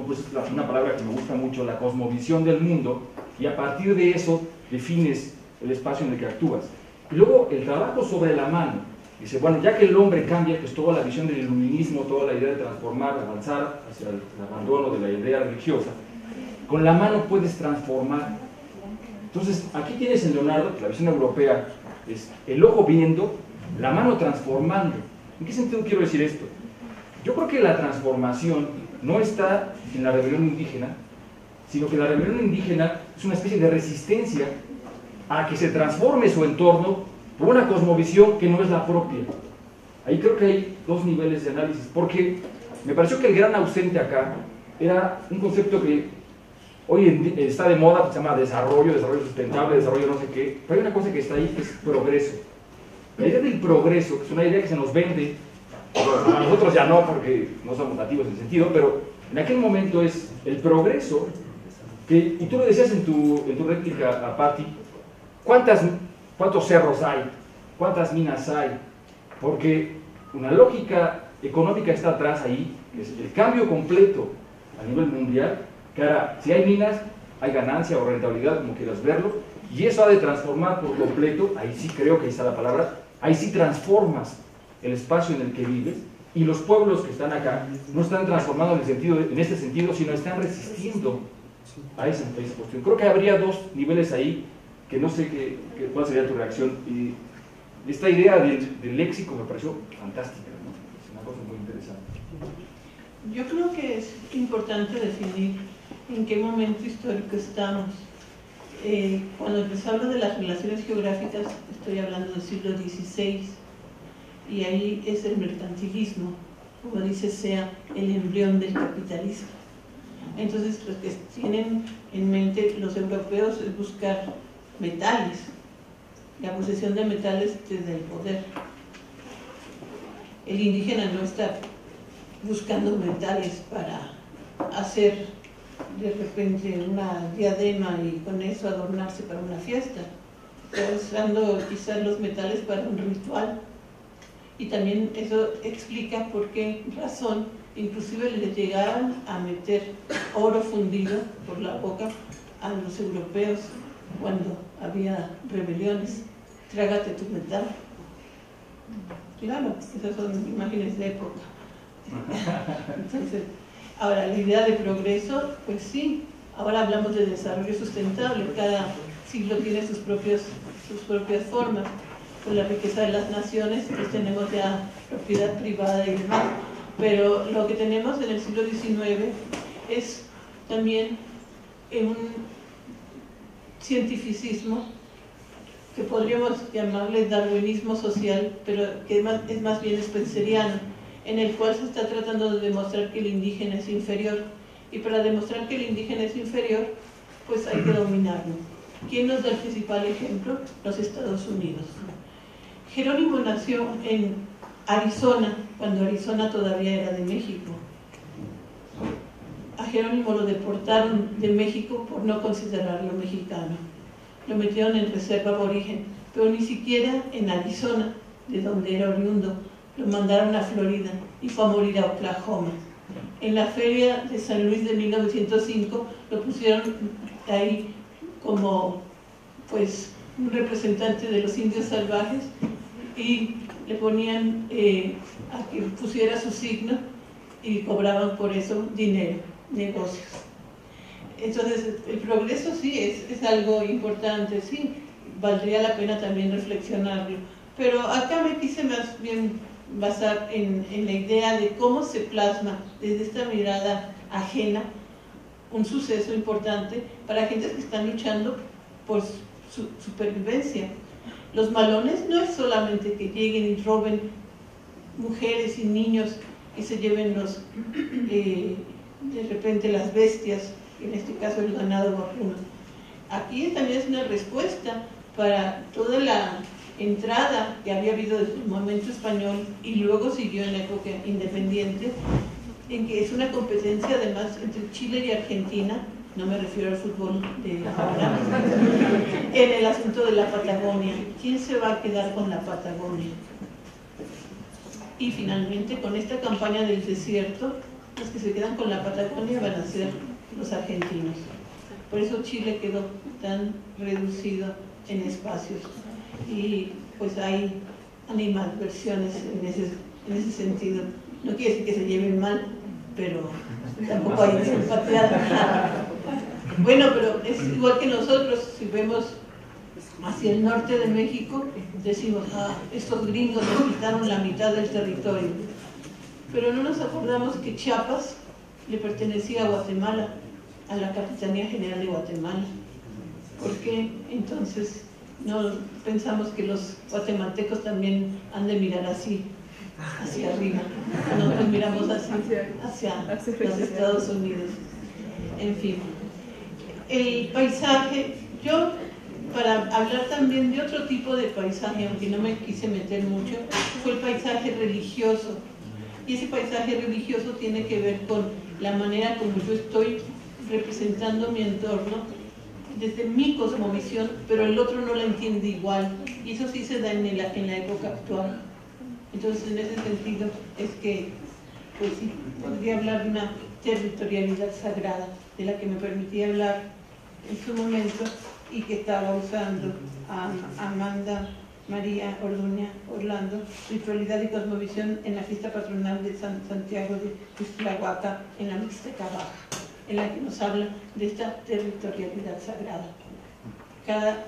pues, una palabra que me gusta mucho, la cosmovisión del mundo, y a partir de eso defines el espacio en el que actúas. Y luego el trabajo sobre la mano, dice, bueno, ya que el hombre cambia, pues toda la visión del iluminismo, toda la idea de transformar, avanzar hacia el abandono de la idea religiosa, con la mano puedes transformar. Entonces, aquí tienes en Leonardo, la visión europea es el ojo viendo, la mano transformando. ¿En qué sentido quiero decir esto? Yo creo que la transformación no está en la rebelión indígena, sino que la rebelión indígena es una especie de resistencia a que se transforme su entorno por una cosmovisión que no es la propia. Ahí creo que hay dos niveles de análisis, porque me pareció que el gran ausente acá era un concepto que hoy está de moda, que se llama desarrollo sustentable, desarrollo no sé qué, pero hay una cosa que está ahí que es progreso. La idea del progreso, que es una idea que se nos vende, a nosotros ya no, porque no somos nativos en ese sentido, pero en aquel momento es el progreso, y tú lo decías en tu réplica a Patti, ¿cuántos cerros hay? ¿Cuántas minas hay? Porque una lógica económica está atrás ahí, que es el cambio completo a nivel mundial, que ahora, si hay minas, hay ganancia o rentabilidad, como quieras verlo, y eso ha de transformar por completo, ahí sí creo que ahí está la palabra, ahí sí transformas el espacio en el que vives, y los pueblos que están acá no están transformando en este sentido, sino están resistiendo a esa cuestión. Creo que habría dos niveles ahí, que no sé cuál sería tu reacción, y esta idea del léxico me pareció fantástica, ¿no? Es una cosa muy interesante. Yo creo que es importante definir en qué momento histórico estamos. Cuando les hablo de las relaciones geográficas, estoy hablando del siglo XVI, y ahí es el mercantilismo, como dice Sea, el embrión del capitalismo. Entonces, lo que tienen en mente los europeos es buscar metales. La posesión de metales desde el poder. El indígena no está buscando metales para hacer de repente una diadema y con eso adornarse para una fiesta. Está usando quizás los metales para un ritual. Y también eso explica por qué razón inclusive le llegaron a meter oro fundido por la boca a los europeos cuando había rebeliones. Trágate tu metal. Claro, esas son imágenes de época. Entonces, ahora la idea de progreso, pues sí, ahora hablamos de desarrollo sustentable, cada siglo tiene sus propias formas. Con la riqueza de las naciones, pues tenemos ya propiedad privada y demás. Pero lo que tenemos en el siglo XIX es también un cientificismo que podríamos llamarle darwinismo social, pero que es más bien spenceriano, en el cual se está tratando de demostrar que el indígena es inferior. Y para demostrar que el indígena es inferior, pues hay que dominarlo. ¿Quién nos da el principal ejemplo? Los Estados Unidos. Jerónimo nació en Arizona, cuando Arizona todavía era de México. A Jerónimo lo deportaron de México por no considerarlo mexicano. Lo metieron en reserva aborigen, pero ni siquiera en Arizona, de donde era oriundo. Lo mandaron a Florida y fue a morir a Oklahoma. En la feria de San Luis de 1905 lo pusieron ahí como pues un representante de los indios salvajes y le ponían a que pusiera su signo y cobraban por eso dinero, negocios. Entonces el progreso sí es algo importante, sí, valdría la pena también reflexionarlo, pero acá me quise más bien basar en la idea de cómo se plasma desde esta mirada ajena un suceso importante para gentes que están luchando por su supervivencia. Los malones no es solamente que lleguen y roben mujeres y niños y se lleven de repente las bestias, en este caso el ganado vacuno. Aquí también es una respuesta para toda la entrada que había habido desde el momento español y luego siguió en la época independiente, en que es una competencia además entre Chile y Argentina, no me refiero al fútbol de ahora, en el asunto de la Patagonia. ¿Quién se va a quedar con la Patagonia? Y finalmente, con esta campaña del desierto, los que se quedan con la Patagonia van a ser los argentinos. Por eso Chile quedó tan reducido en espacios. Y pues hay animadversiones en ese sentido. No quiere decir que se lleven mal, pero tampoco hay desempatía. Bueno, pero es igual que nosotros, si vemos hacia el norte de México, decimos, estos gringos nos quitaron la mitad del territorio. Pero no nos acordamos que Chiapas le pertenecía a Guatemala, a la Capitanía General de Guatemala. ¿Por qué entonces no pensamos que los guatemaltecos también han de mirar así, hacia arriba? Nosotros miramos así, hacia los Estados Unidos. En fin, el paisaje, yo para hablar también de otro tipo de paisaje, aunque no me quise meter mucho, fue el paisaje religioso. Y ese paisaje religioso tiene que ver con la manera como yo estoy representando mi entorno desde mi cosmovisión, pero el otro no la entiende igual. Y eso sí se da en la época actual. Entonces, en ese sentido, es que, pues sí, podría hablar de una territorialidad sagrada, de la que me permitía hablar en su momento y que estaba usando a Amanda María Orduña Orlando, Ritualidad y Cosmovisión en la fiesta patronal de Santiago de Ixtlahuaca, en la Mixteca Baja, en la que nos habla de esta territorialidad sagrada. Cada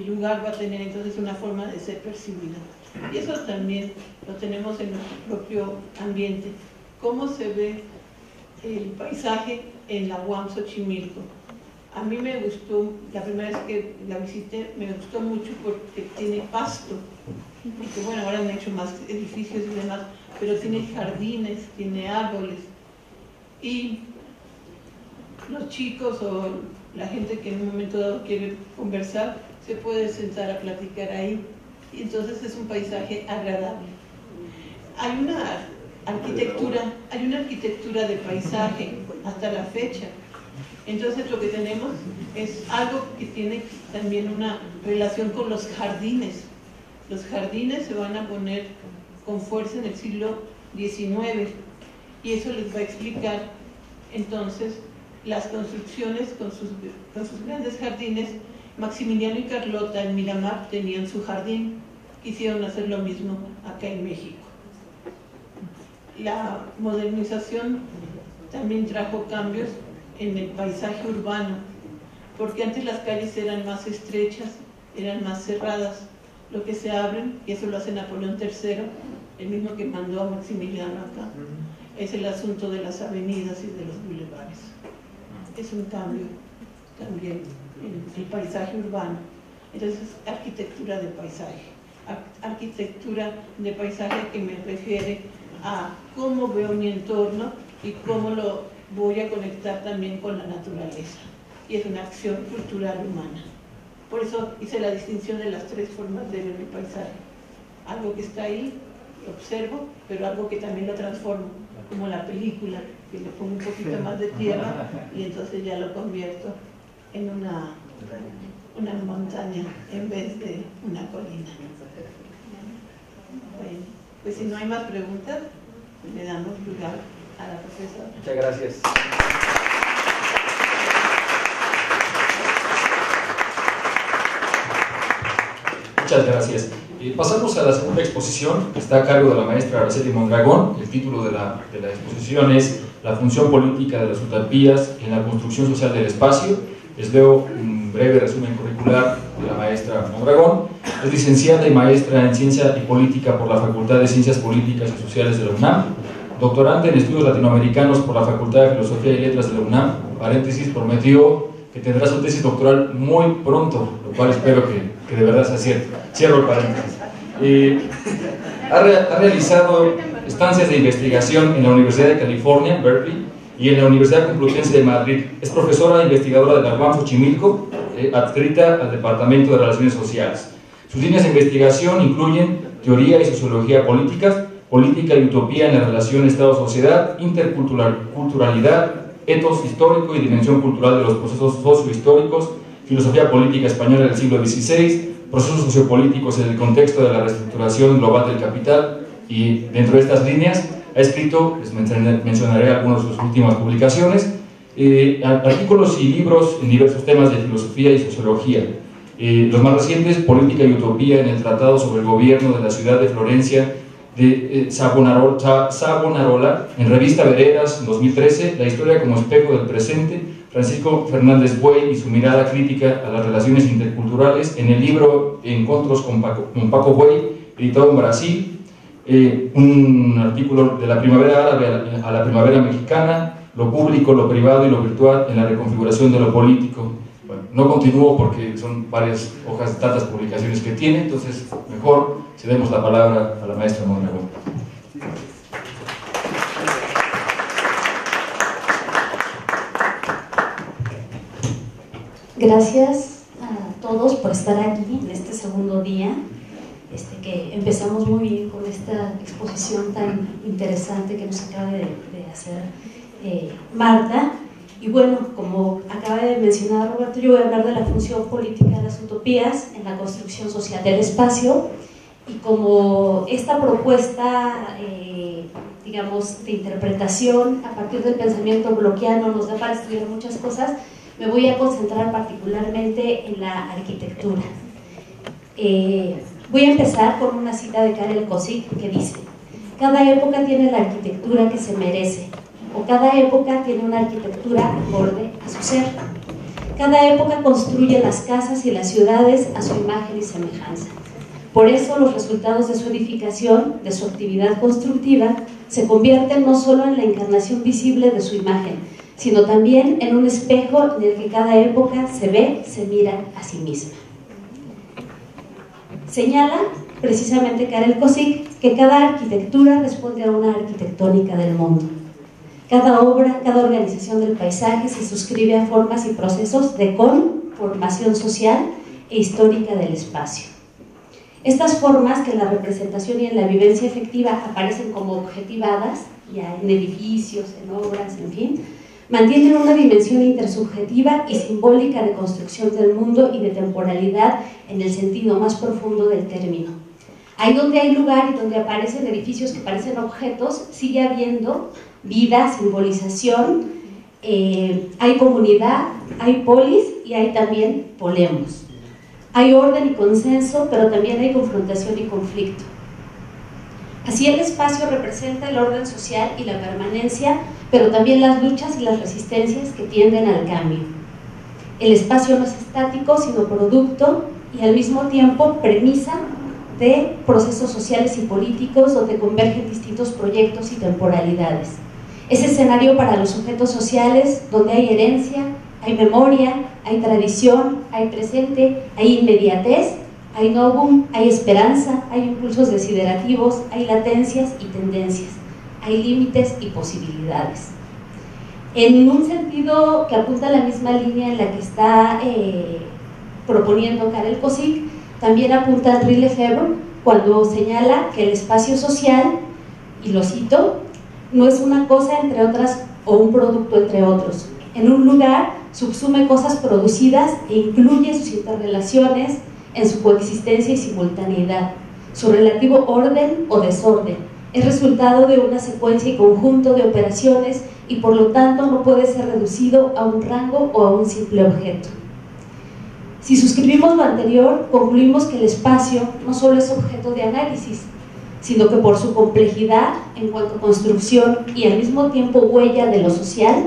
lugar va a tener entonces una forma de ser percibida. Y eso también lo tenemos en nuestro propio ambiente. ¿Cómo se ve el paisaje en la UAM Xochimilco? A mí me gustó, la primera vez que la visité, me gustó mucho porque tiene pasto. Porque bueno, ahora han hecho más edificios y demás, pero tiene jardines, tiene árboles. Y los chicos o la gente que en un momento dado quiere conversar, se puede sentar a platicar ahí. Y entonces es un paisaje agradable. Hay una arquitectura de paisaje hasta la fecha. Entonces lo que tenemos es algo que tiene también una relación con los jardines. Los jardines se van a poner con fuerza en el siglo XIX y eso les va a explicar entonces las construcciones con sus grandes jardines. Maximiliano y Carlota en Miramar tenían su jardín, quisieron hacer lo mismo acá en México. La modernización también trajo cambios en el paisaje urbano, porque antes las calles eran más estrechas, eran más cerradas. Lo que se abren, y eso lo hace Napoleón III, el mismo que mandó a Maximiliano acá, es el asunto de las avenidas y de los bulevares. Es un cambio también en el paisaje urbano. Entonces, arquitectura de paisaje. Arquitectura de paisaje que me refiere a cómo veo mi entorno y cómo lo voy a conectar también con la naturaleza. Y es una acción cultural humana. Por eso hice la distinción de las tres formas de ver el paisaje. Algo que está ahí, lo observo, pero algo que también lo transformo, como la película, que le pongo un poquito más de tierra y entonces ya lo convierto en una montaña en vez de una colina. Bueno, pues si no hay más preguntas, le damos lugar a la profesora. Muchas gracias. Muchas gracias. Pasamos a la segunda exposición, que está a cargo de la maestra Araceli Mondragón. El título de la exposición es La función política de las utopías en la construcción social del espacio. Les leo un breve resumen curricular de la maestra Mondragón. Es licenciada y maestra en Ciencia y Política por la Facultad de Ciencias Políticas y Sociales de la UNAM, doctorante en Estudios Latinoamericanos por la Facultad de Filosofía y Letras de la UNAM, paréntesis, prometió que tendrá su tesis doctoral muy pronto, lo cual espero que de verdad sea cierto. Cierro el paréntesis. Ha realizado estancias de investigación en la Universidad de California, Berkeley, y en la Universidad Complutense de Madrid. Es profesora e investigadora de la UAM Xochimilco, adscrita al Departamento de Relaciones Sociales. Sus líneas de investigación incluyen teoría y sociología políticas, política y utopía en la relación Estado-sociedad, interculturalidad, etos histórico y dimensión cultural de los procesos sociohistóricos, filosofía política española del siglo XVI, procesos sociopolíticos en el contexto de la reestructuración global del capital, y dentro de estas líneas ha escrito, les mencionaré algunas de sus últimas publicaciones, artículos y libros en diversos temas de filosofía y sociología. Los más recientes, Política y Utopía en el Tratado sobre el Gobierno de la Ciudad de Florencia de Savonarola, en Revista Veredas, en 2013, La historia como espejo del presente, Francisco Fernández Buey y su mirada crítica a las relaciones interculturales, en el libro Encontros con Paco Buey, editado en Brasil, un artículo de la primavera árabe a la primavera mexicana, lo público, lo privado y lo virtual en la reconfiguración de lo político. Bueno, no continúo porque son varias hojas, tantas publicaciones que tiene, entonces mejor cedemos la palabra a la maestra Mondragón. Gracias a todos por estar aquí en este segundo día, que empezamos muy bien con esta exposición tan interesante que nos acaba de hacer Marta. Y bueno, como acaba de mencionar Roberto, yo voy a hablar de la función política de las utopías en la construcción social del espacio, y como esta propuesta, digamos, de interpretación a partir del pensamiento bloquiano nos da para estudiar muchas cosas, me voy a concentrar particularmente en la arquitectura. Voy a empezar con una cita de Karel Kosik que dice: cada época tiene la arquitectura que se merece, o cada época tiene una arquitectura acorde a su ser. Cada época construye las casas y las ciudades a su imagen y semejanza. Por eso los resultados de su edificación, de su actividad constructiva, se convierten no solo en la encarnación visible de su imagen, sino también en un espejo en el que cada época se ve, se mira a sí misma. Señala precisamente Karel Kosik que cada arquitectura responde a una arquitectónica del mundo. Cada obra, cada organización del paisaje se suscribe a formas y procesos de conformación social e histórica del espacio. Estas formas, que en la representación y en la vivencia efectiva aparecen como objetivadas, ya en edificios, en obras, en fin, mantienen una dimensión intersubjetiva y simbólica de construcción del mundo y de temporalidad en el sentido más profundo del término. Ahí donde hay lugar y donde aparecen edificios que parecen objetos, sigue habiendo vida, simbolización, hay comunidad, hay polis y hay también polemos. Hay orden y consenso, pero también hay confrontación y conflicto. Así el espacio representa el orden social y la permanencia, pero también las luchas y las resistencias que tienden al cambio. El espacio no es estático, sino producto y al mismo tiempo premisa de procesos sociales y políticos donde convergen distintos proyectos y temporalidades. Es escenario para los sujetos sociales donde hay herencia, hay memoria, hay tradición, hay presente, hay inmediatez, hay novum, hay esperanza, hay impulsos desiderativos, hay latencias y tendencias, hay límites y posibilidades. En un sentido que apunta a la misma línea en la que está proponiendo Karel Kosick, también apunta Henri Lefebvre cuando señala que el espacio social, y lo cito, no es una cosa entre otras o un producto entre otros. En un lugar subsume cosas producidas e incluye sus interrelaciones en su coexistencia y simultaneidad, su relativo orden o desorden. Es resultado de una secuencia y conjunto de operaciones y por lo tanto no puede ser reducido a un rango o a un simple objeto. Si suscribimos lo anterior, concluimos que el espacio no solo es objeto de análisis, sino que por su complejidad en cuanto a construcción y al mismo tiempo huella de lo social,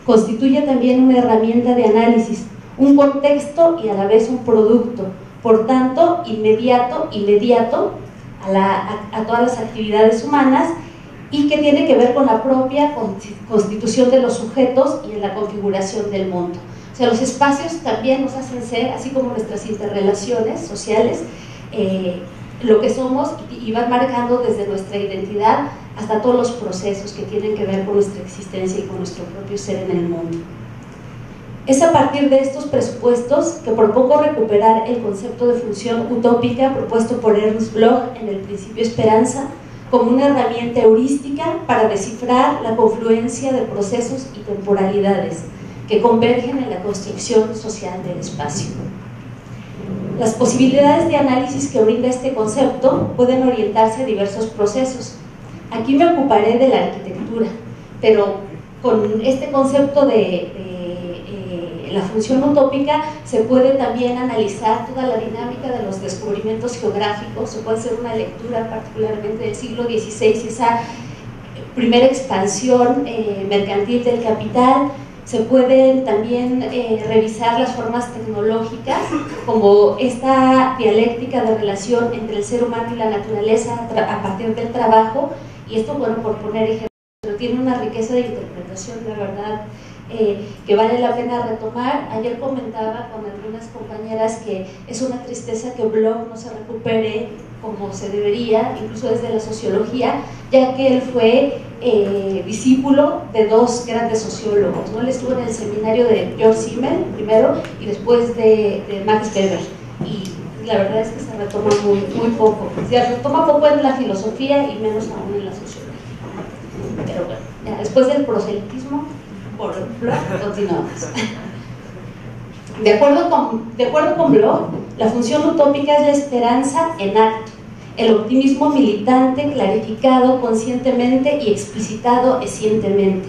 constituye también una herramienta de análisis, un contexto y a la vez un producto, por tanto inmediato a todas las actividades humanas y que tiene que ver con la propia constitución de los sujetos y en la configuración del mundo. O sea, los espacios también nos hacen ser, así como nuestras interrelaciones sociales, lo que somos y van marcando desde nuestra identidad hasta todos los procesos que tienen que ver con nuestra existencia y con nuestro propio ser en el mundo. Es a partir de estos presupuestos que propongo recuperar el concepto de función utópica propuesto por Ernst Bloch en El Principio Esperanza como una herramienta heurística para descifrar la confluencia de procesos y temporalidades que convergen en la construcción social del espacio. Las posibilidades de análisis que brinda este concepto pueden orientarse a diversos procesos. Aquí me ocuparé de la arquitectura, pero con este concepto de la función utópica se puede también analizar toda la dinámica de los descubrimientos geográficos, se puede hacer una lectura particularmente del siglo XVI, esa primera expansión mercantil del capital. Se pueden también revisar las formas tecnológicas, como esta dialéctica de relación entre el ser humano y la naturaleza a partir del trabajo, y esto, bueno, por poner ejemplos, pero tiene una riqueza de interpretación, la verdad, que vale la pena retomar. Ayer comentaba con algunas compañeras que es una tristeza que Bloch no se recupere como se debería, incluso desde la sociología, ya que él fue discípulo de dos grandes sociólogos, ¿no? Él estuvo en el seminario de George Simmel primero y después de Max Weber, y la verdad es que se retoma muy poco, se retoma poco en la filosofía y menos aún en la sociología. Pero bueno, ya después del proselitismo por Bloch continuamos. De acuerdo con Bloch, la función utópica es la esperanza en acto, el optimismo militante, clarificado conscientemente y explicitado escientemente.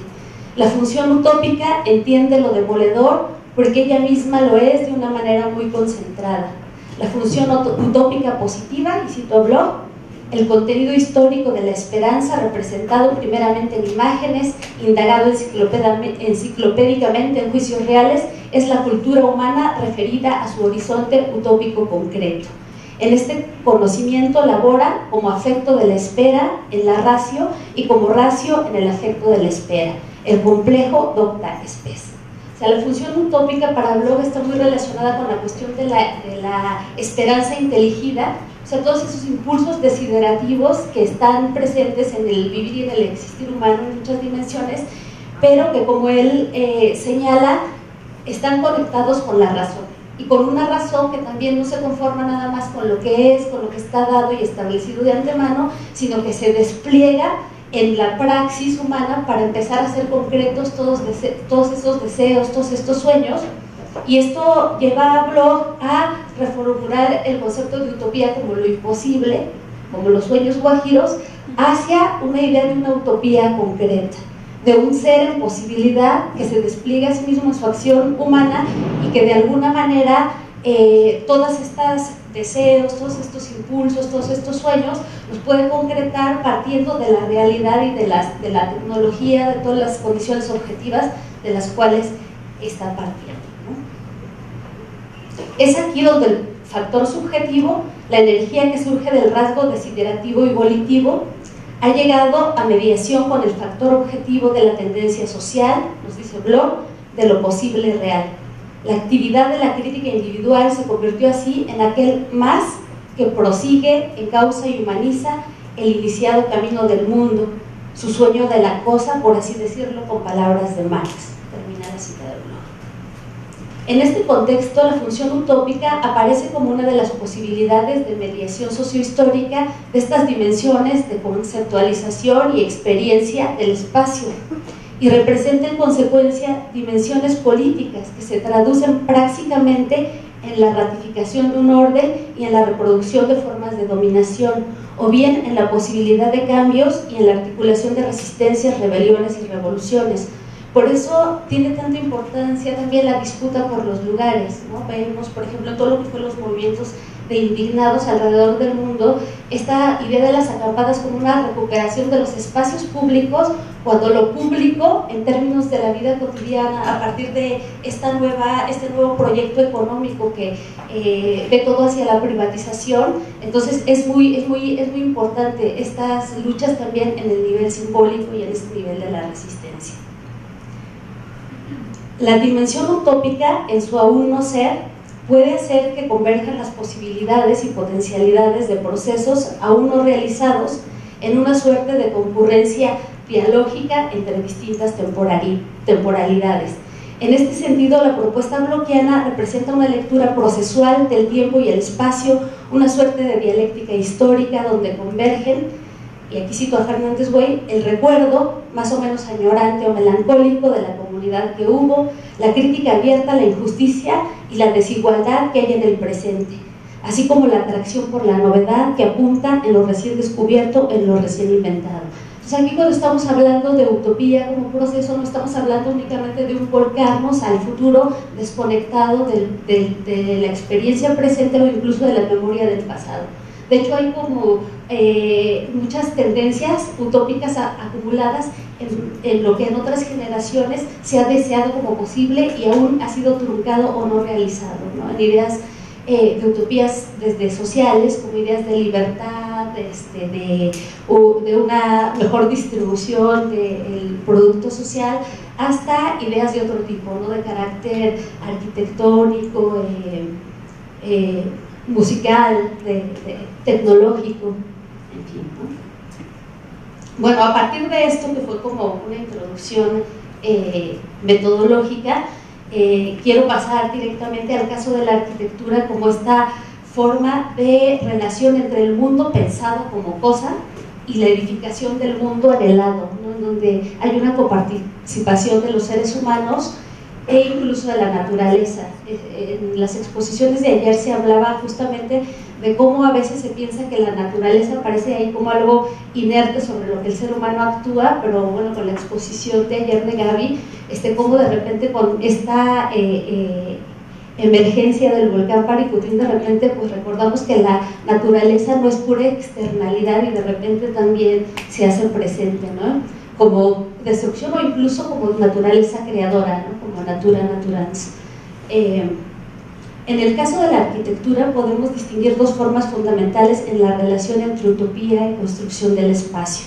La función utópica entiende lo demoledor porque ella misma lo es de una manera muy concentrada. La función utópica positiva, y cito a Bloch, el contenido histórico de la esperanza representado primeramente en imágenes, indagado enciclopédicamente en juicios reales, es la cultura humana referida a su horizonte utópico concreto. En este conocimiento labora como afecto de la espera en la ratio y como ratio en el afecto de la espera. El complejo docta spes. O sea, la función utópica para Bloch está muy relacionada con la cuestión de la esperanza inteligida, o sea, todos esos impulsos desiderativos que están presentes en el vivir y en el existir humano en muchas dimensiones, pero que, como él señala, están conectados con la razón, y con una razón que también no se conforma nada más con lo que es, con lo que está dado y establecido de antemano, sino que se despliega en la praxis humana para empezar a hacer concretos todos esos deseos, todos estos sueños. Y esto lleva a Bloch a reformular el concepto de utopía como lo imposible, como los sueños guajiros, hacia una idea de una utopía concreta, de un ser en posibilidad que se despliega a sí mismo en su acción humana y que de alguna manera todos estos deseos, todos estos impulsos, todos estos sueños los puede concretar partiendo de la realidad y de la tecnología, de todas las condiciones objetivas de las cuales está partiendo, ¿no? Es aquí donde el factor subjetivo, la energía que surge del rasgo desiderativo y volitivo, ha llegado a mediación con el factor objetivo de la tendencia social, nos dice Bloch, de lo posible real. La actividad de la crítica individual se convirtió así en aquel más que prosigue, encausa y humaniza el iniciado camino del mundo, su sueño de la cosa, por así decirlo, con palabras de Marx. Termina la cita de Bloch. En este contexto, la función utópica aparece como una de las posibilidades de mediación sociohistórica de estas dimensiones de conceptualización y experiencia del espacio, y representa en consecuencia dimensiones políticas que se traducen prácticamente en la ratificación de un orden y en la reproducción de formas de dominación, o bien en la posibilidad de cambios y en la articulación de resistencias, rebeliones y revoluciones. Por eso tiene tanta importancia también la disputa por los lugares, ¿no? Vemos, por ejemplo, todo lo que fue los movimientos de indignados alrededor del mundo, esta idea de las acampadas como una recuperación de los espacios públicos, cuando lo público, en términos de la vida cotidiana, a partir de este nuevo proyecto económico que ve todo hacia la privatización, entonces es muy importante estas luchas también en el nivel simbólico y en este nivel de la resistencia. La dimensión utópica, en su aún no ser, puede hacer que converjan las posibilidades y potencialidades de procesos aún no realizados en una suerte de concurrencia dialógica entre distintas temporalidades. En este sentido, la propuesta bloquiana representa una lectura procesual del tiempo y el espacio, una suerte de dialéctica histórica donde convergen, y aquí cito a Fernández Güey, el recuerdo, más o menos añorante o melancólico de la comunidad que hubo, la crítica abierta a la injusticia y la desigualdad que hay en el presente, así como la atracción por la novedad que apunta en lo recién descubierto, en lo recién inventado. Entonces aquí cuando estamos hablando de utopía como proceso, no estamos hablando únicamente de un volcarnos al futuro desconectado de la experiencia presente o incluso de la memoria del pasado. De hecho, hay como muchas tendencias utópicas acumuladas en lo que en otras generaciones se ha deseado como posible y aún ha sido truncado o no realizado, ¿no? En ideas de utopías desde sociales, como ideas de libertad, de una mejor distribución del producto social, hasta ideas de otro tipo, ¿no? De carácter arquitectónico, musical, tecnológico, en fin, ¿no? Bueno, a partir de esto, que fue como una introducción metodológica, quiero pasar directamente al caso de la arquitectura como esta forma de relación entre el mundo pensado como cosa y la edificación del mundo anhelado, ¿no? En donde hay una coparticipación de los seres humanos e incluso de la naturaleza. En las exposiciones de ayer se hablaba justamente de cómo a veces se piensa que la naturaleza aparece ahí como algo inerte sobre lo que el ser humano actúa, pero bueno, con la exposición de ayer de Gaby, cómo de repente con esta emergencia del volcán Paricutín, de repente pues recordamos que la naturaleza no es pura externalidad y de repente también se hace presente, ¿no? Como destrucción o incluso como naturaleza creadora, ¿no? Como natura naturans. En el caso de la arquitectura podemos distinguir dos formas fundamentales en la relación entre utopía y construcción del espacio.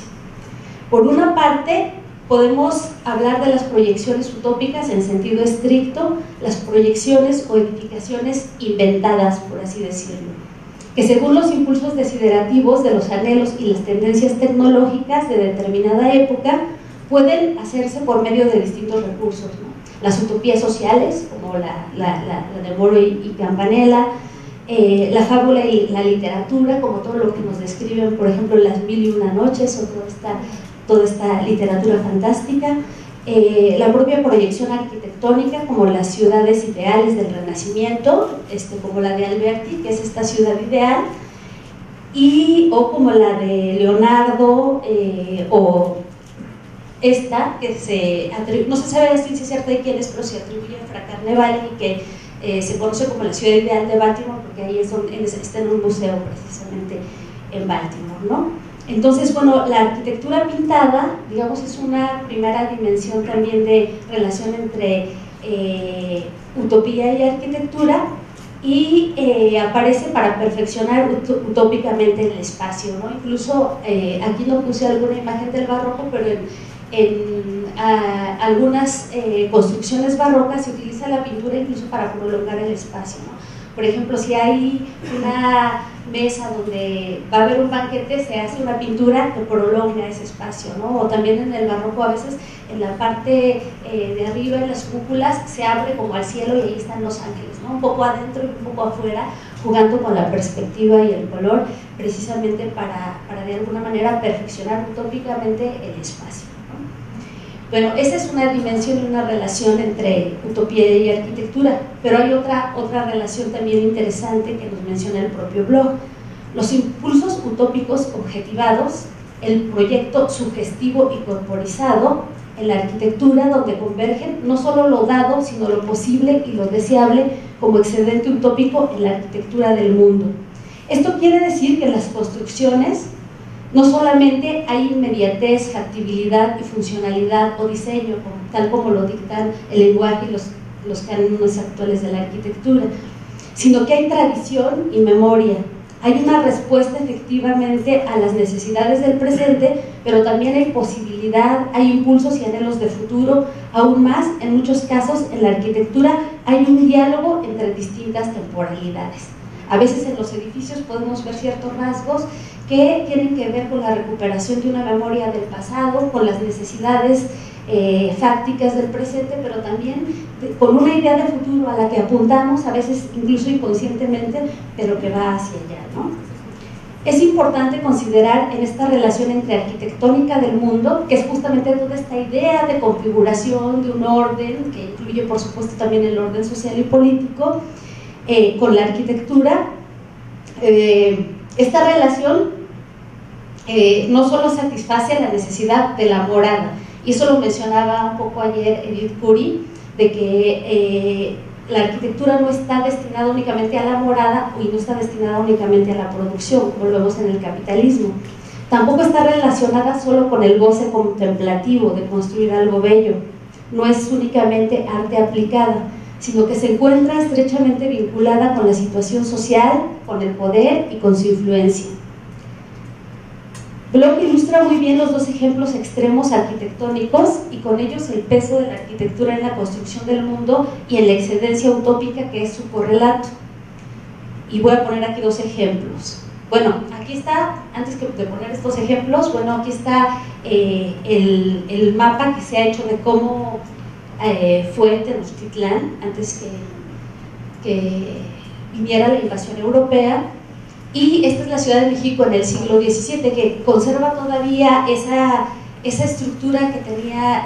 Por una parte, podemos hablar de las proyecciones utópicas en sentido estricto, las proyecciones o edificaciones inventadas, por así decirlo, que según los impulsos desiderativos de los anhelos y las tendencias tecnológicas de determinada época, pueden hacerse por medio de distintos recursos, ¿no? Las utopías sociales, como la de Moro y Campanella, la fábula y la literatura, como todo lo que nos describen, por ejemplo, Las Mil y Una Noches, o toda esta literatura fantástica, la propia proyección arquitectónica, como las ciudades ideales del Renacimiento, como la de Alberti, que es esta ciudad ideal, o como la de Leonardo, o esta que no se sabe si es cierta de quién es, pero se atribuye a Fra Carnevale y que se conoce como la ciudad ideal de Baltimore, porque ahí está en un museo precisamente en Baltimore, ¿no? Entonces, bueno, la arquitectura pintada, digamos, es una primera dimensión también de relación entre utopía y arquitectura, y aparece para perfeccionar utópicamente el espacio, ¿no? Incluso aquí no puse alguna imagen del barroco, pero en algunas construcciones barrocas se utiliza la pintura incluso para prolongar el espacio, ¿no? Por ejemplo, si hay una mesa donde va a haber un banquete, se hace una pintura que prolonga ese espacio, ¿no? O también en el barroco a veces en la parte de arriba, en las cúpulas, se abre como al cielo y ahí están los ángeles, ¿no? Un poco adentro y un poco afuera, jugando con la perspectiva y el color, precisamente para de alguna manera perfeccionar utópicamente el espacio, ¿no? Bueno, esa es una dimensión y una relación entre utopía y arquitectura, pero hay otra relación también interesante que nos menciona el propio blog: los impulsos utópicos objetivados, el proyecto sugestivo y corporizado en la arquitectura, donde convergen no solo lo dado, sino lo posible y lo deseable como excedente utópico en la arquitectura del mundo. Esto quiere decir que en las construcciones no solamente hay inmediatez, factibilidad y funcionalidad o diseño, tal como lo dictan el lenguaje y los cánones actuales de la arquitectura, sino que hay tradición y memoria. Hay una respuesta efectivamente a las necesidades del presente, pero también hay posibilidad, hay impulsos y anhelos de futuro. Aún más, en muchos casos en la arquitectura hay un diálogo entre distintas temporalidades. A veces en los edificios podemos ver ciertos rasgos que tienen que ver con la recuperación de una memoria del pasado, con las necesidades fácticas del presente, pero también con una idea de futuro a la que apuntamos, a veces incluso inconscientemente, pero que va hacia allá, ¿no? Es importante considerar en esta relación entre arquitectónica del mundo, que es justamente toda esta idea de configuración, de un orden, que incluye por supuesto también el orden social y político, con la arquitectura. Esta relación no solo satisface la necesidad de la morada, y eso lo mencionaba un poco ayer Edith Curry, de que la arquitectura no está destinada únicamente a la morada y no está destinada únicamente a la producción, como lo vemos en el capitalismo. Tampoco está relacionada solo con el goce contemplativo de construir algo bello, no es únicamente arte aplicada, sino que se encuentra estrechamente vinculada con la situación social, con el poder y con su influencia. Bloch ilustra muy bien los dos ejemplos extremos arquitectónicos y con ellos el peso de la arquitectura en la construcción del mundo y en la excedencia utópica que es su correlato. Y voy a poner aquí dos ejemplos. Bueno, aquí está, antes de poner estos ejemplos, bueno, aquí está el mapa que se ha hecho de cómo fue Tenochtitlán antes que viniera la invasión europea. Y esta es la Ciudad de México en el siglo XVII, que conserva todavía esa estructura que tenía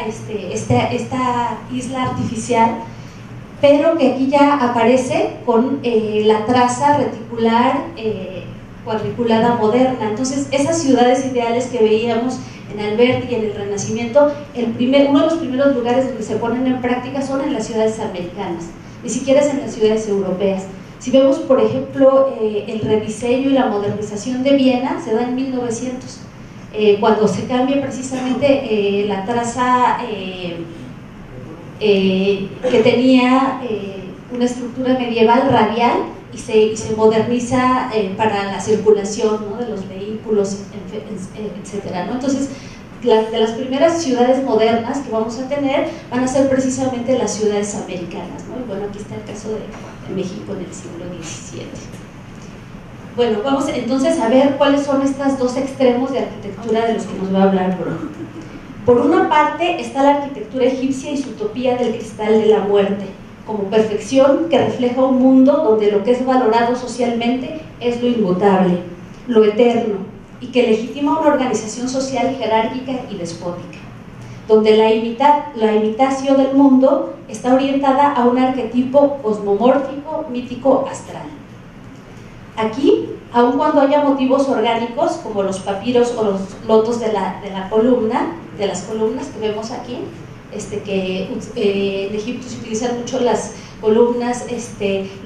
esta isla artificial, pero que aquí ya aparece con la traza reticular cuadriculada moderna. Entonces, esas ciudades ideales que veíamos en Alberti y en el Renacimiento, uno de los primeros lugares donde se ponen en práctica son en las ciudades americanas, ni siquiera es en las ciudades europeas. Si vemos, por ejemplo, el rediseño y la modernización de Viena, se da en 1900, cuando se cambia precisamente la traza que tenía una estructura medieval radial y se moderniza para la circulación, ¿no?, de los vehículos, etcétera, ¿no? Entonces, de las primeras ciudades modernas que vamos a tener van a ser precisamente las ciudades americanas, ¿no? Y bueno, aquí está el caso de México en el siglo XVII. Bueno, vamos entonces a ver cuáles son estos dos extremos de arquitectura de los que nos va a hablar Bloch. Por una parte está la arquitectura egipcia y su utopía del cristal de la muerte, como perfección que refleja un mundo donde lo que es valorado socialmente es lo inmutable, lo eterno, y que legitima una organización social jerárquica y despótica, donde la imitación del mundo está orientada a un arquetipo cosmomórfico, mítico, astral. Aquí, aun cuando haya motivos orgánicos, como los papiros o los lotos de las columnas que vemos aquí, que en Egipto se utilizan mucho las columnas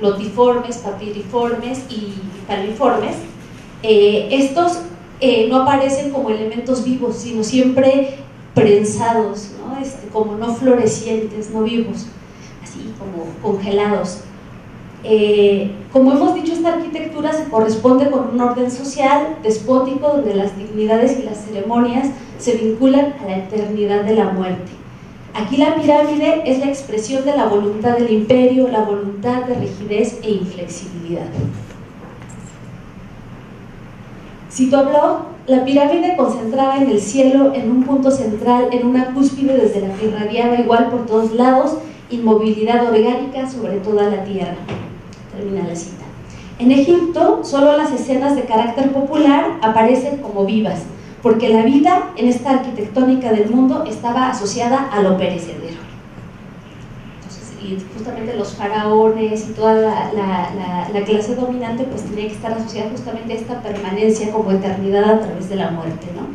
lotiformes, papiriformes y paliformes, estos no aparecen como elementos vivos, sino siempre prensados, ¿no? Como no florecientes, no vivos, así como congelados. Como hemos dicho, esta arquitectura se corresponde con un orden social despótico donde las dignidades y las ceremonias se vinculan a la eternidad de la muerte. Aquí la pirámide es la expresión de la voluntad del imperio, la voluntad de rigidez e inflexibilidad. Cito a Bloch: la pirámide concentraba en el cielo, en un punto central, en una cúspide desde la que irradiaba igual por todos lados inmovilidad orgánica sobre toda la tierra. Termina la cita. En Egipto, solo las escenas de carácter popular aparecen como vivas, porque la vida en esta arquitectónica del mundo estaba asociada a lo perecedero. Entonces, y justamente los faraones y toda la clase dominante pues tenía que estar asociada justamente a esta permanencia como eternidad a través de la muerte, ¿no?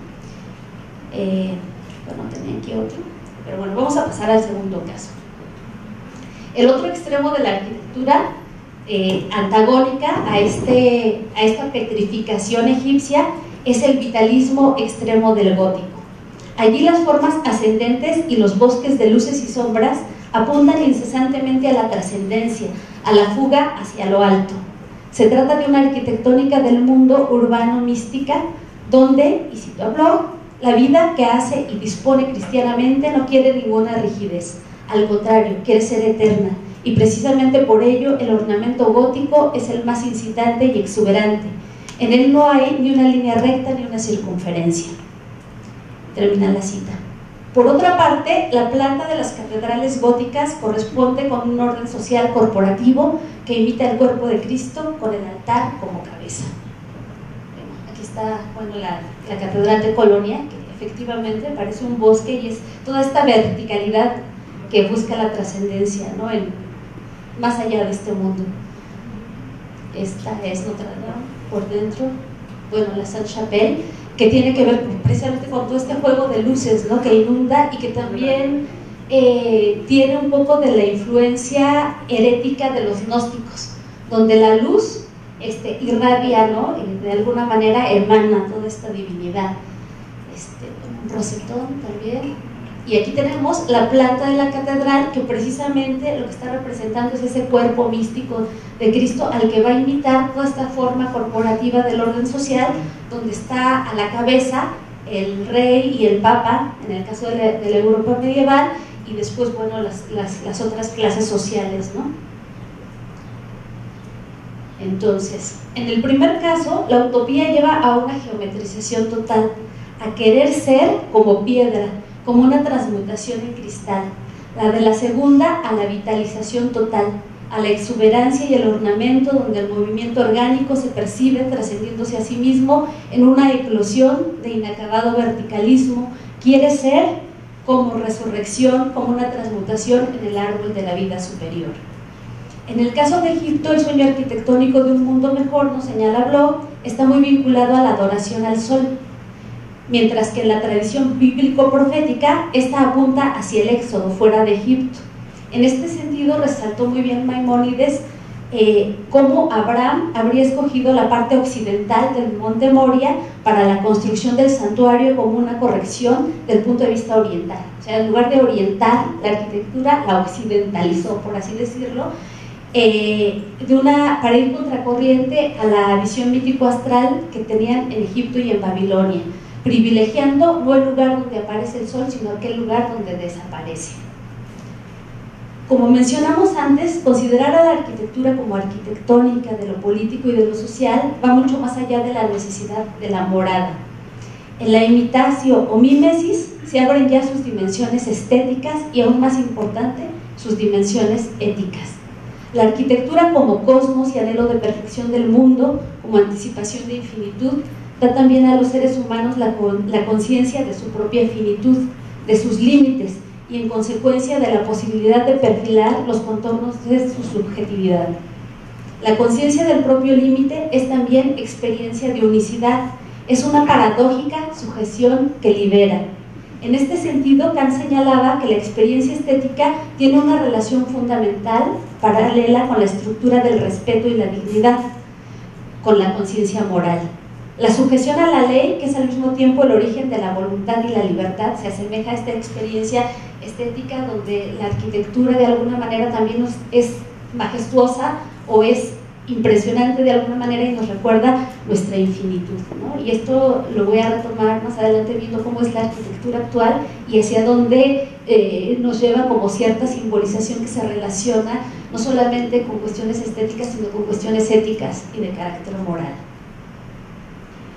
Bueno, tenía aquí otro, pero bueno, vamos a pasar al segundo caso. El otro extremo de la arquitectura antagónica a esta petrificación egipcia es el vitalismo extremo del gótico. Allí las formas ascendentes y los bosques de luces y sombras apuntan incesantemente a la trascendencia, a la fuga hacia lo alto. Se trata de una arquitectónica del mundo urbano mística donde, y cito a Bloch, la vida que hace y dispone cristianamente no quiere ninguna rigidez, al contrario, quiere ser eterna, y precisamente por ello el ornamento gótico es el más incitante y exuberante. En él no hay ni una línea recta ni una circunferencia. Termina la cita. Por otra parte, la planta de las catedrales góticas corresponde con un orden social corporativo que imita el cuerpo de Cristo con el altar como cabeza. Bueno, aquí está la Catedral de Colonia, que efectivamente parece un bosque y es toda esta verticalidad que busca la trascendencia, ¿no? Más allá de este mundo. Esta es Notre Dame por dentro, bueno, la Sainte-Chapelle, que tiene que ver precisamente con todo este juego de luces, ¿no? Que inunda y que también tiene un poco de la influencia herética de los gnósticos, donde la luz irradia, ¿no? De alguna manera emana toda esta divinidad. Un rosetón también. Y aquí tenemos la planta de la catedral, que precisamente lo que está representando es ese cuerpo místico de Cristo al que va a imitar toda esta forma corporativa del orden social, donde está a la cabeza el rey y el papa, en el caso de la Europa medieval, y después, bueno, las otras clases sociales, ¿no? Entonces, en el primer caso, la utopía lleva a una geometrización total, a querer ser como piedra, como una transmutación en cristal. La de la segunda, a la vitalización total, a la exuberancia y el ornamento, donde el movimiento orgánico se percibe trascendiéndose a sí mismo en una eclosión de inacabado verticalismo. Quiere ser como resurrección, como una transmutación en el árbol de la vida superior. En el caso de Egipto, el sueño arquitectónico de un mundo mejor, nos señala Bloch, está muy vinculado a la adoración al sol, mientras que en la tradición bíblico-profética esta apunta hacia el éxodo fuera de Egipto. En este sentido resaltó muy bien Maimónides cómo Abraham habría escogido la parte occidental del monte Moria para la construcción del santuario como una corrección del punto de vista oriental. O sea, en lugar de orientar la arquitectura, la occidentalizó, por así decirlo, para ir contracorriente a la visión mítico-astral que tenían en Egipto y en Babilonia, privilegiando no el lugar donde aparece el sol, sino aquel lugar donde desaparece. Como mencionamos antes, considerar a la arquitectura como arquitectónica de lo político y de lo social va mucho más allá de la necesidad de la morada. En la imitatio o mimesis se abren ya sus dimensiones estéticas y, aún más importante, sus dimensiones éticas. La arquitectura como cosmos y anhelo de perfección del mundo, como anticipación de infinitud, da también a los seres humanos la conciencia de su propia finitud, de sus límites y en consecuencia de la posibilidad de perfilar los contornos de su subjetividad. La conciencia del propio límite es también experiencia de unicidad, es una paradójica sujeción que libera. En este sentido, Kant señalaba que la experiencia estética tiene una relación fundamental, paralela con la estructura del respeto y la dignidad, con la conciencia moral. La sujeción a la ley, que es al mismo tiempo el origen de la voluntad y la libertad, se asemeja a esta experiencia estética donde la arquitectura de alguna manera también es majestuosa o es impresionante de alguna manera y nos recuerda nuestra infinitud, ¿no? Y esto lo voy a retomar más adelante viendo cómo es la arquitectura actual y hacia dónde nos lleva como cierta simbolización que se relaciona no solamente con cuestiones estéticas, sino con cuestiones éticas y de carácter moral.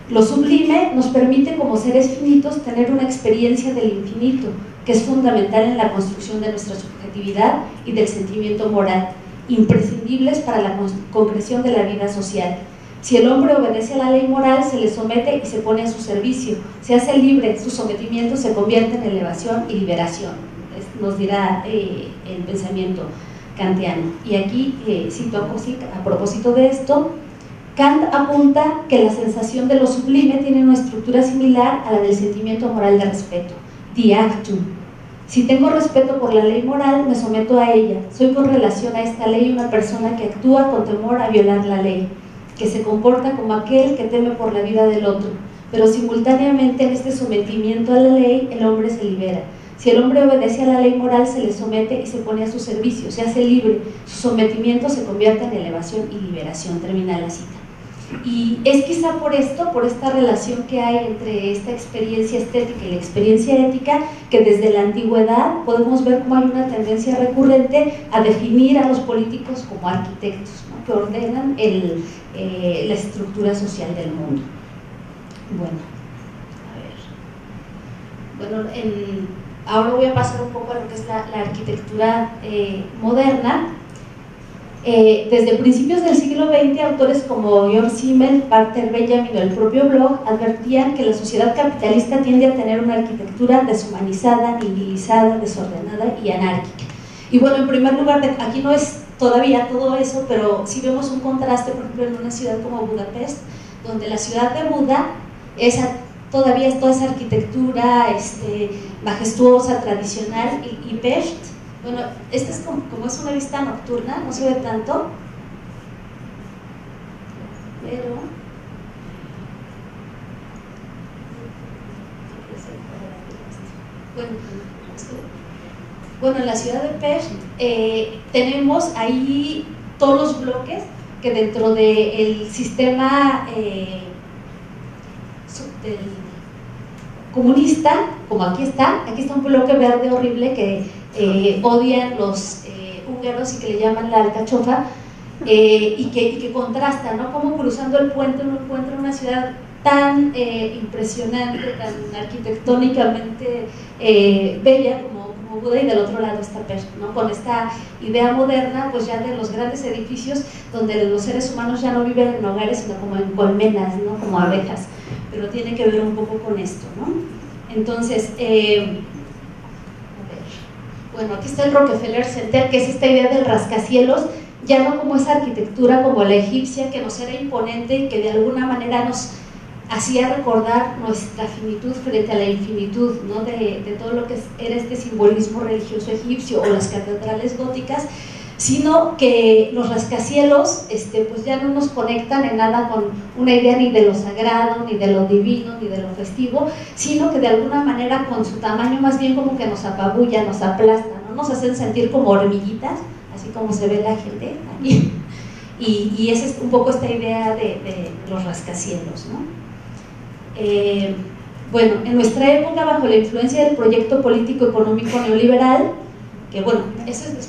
Lo sublime nos permite como seres finitos tener una experiencia del infinito, que es fundamental en la construcción de nuestra subjetividad y del sentimiento moral, imprescindibles para la concreción de la vida social. Si el hombre obedece a la ley moral, se le somete y se pone a su servicio, se hace libre, su sometimiento se convierte en elevación y liberación, nos dirá el pensamiento kantiano. Y aquí cito a Kossig a propósito de esto. Kant apunta que la sensación de lo sublime tiene una estructura similar a la del sentimiento moral de respeto, die Achtung. Si tengo respeto por la ley moral, me someto a ella. Soy con relación a esta ley una persona que actúa con temor a violar la ley, que se comporta como aquel que teme por la vida del otro, pero simultáneamente en este sometimiento a la ley el hombre se libera. Si el hombre obedece a la ley moral, se le somete y se pone a su servicio, se hace libre, su sometimiento se convierte en elevación y liberación, termina la cita. Y es quizá por esto, por esta relación que hay entre esta experiencia estética y la experiencia ética, que desde la antigüedad podemos ver cómo hay una tendencia recurrente a definir a los políticos como arquitectos, ¿no?, que ordenan la estructura social del mundo. Bueno, ahora voy a pasar un poco a lo que es la arquitectura moderna. Desde principios del siglo XX, autores como Georg Simmel, Walter Benjamin o el propio Bloch advertían que la sociedad capitalista tiende a tener una arquitectura deshumanizada, nivilizada, desordenada y anárquica. Y bueno, en primer lugar, aquí no es todavía todo eso, pero sí vemos un contraste, por ejemplo, en una ciudad como Budapest, donde la ciudad de Buda todavía es toda esa arquitectura majestuosa, tradicional, y Pest, bueno, esta es como es una vista nocturna, no se ve tanto, pero bueno, en la ciudad de Pest tenemos ahí todos los bloques que dentro del sistema del comunista, como aquí está un bloque verde horrible que odian los húngaros y que le llaman la alcachofa, y que contrasta, ¿no?, como cruzando el puente uno encuentra una ciudad tan impresionante, tan arquitectónicamente bella como Buda, y del otro lado está Pest, ¿no?, con esta idea moderna, pues ya de los grandes edificios donde los seres humanos ya no viven en hogares sino como en colmenas, ¿no?, como abejas, pero tiene que ver un poco con esto, ¿no? Entonces, bueno, aquí está el Rockefeller Center, que es esta idea del rascacielos, ya no como esa arquitectura como la egipcia, que nos era imponente y que de alguna manera nos hacía recordar nuestra finitud frente a la infinitud, ¿no?, de todo lo que era este simbolismo religioso egipcio o las catedrales góticas, sino que los rascacielos pues ya no nos conectan en nada con una idea ni de lo sagrado, ni de lo divino, ni de lo festivo, sino que de alguna manera con su tamaño más bien como que nos apabulla, nos aplasta, ¿no?, nos hacen sentir como hormiguitas, así como se ve la gente aquí, y esa es un poco esta idea de los rascacielos, ¿no? Bueno, en nuestra época, bajo la influencia del proyecto político económico neoliberal, que bueno, eso es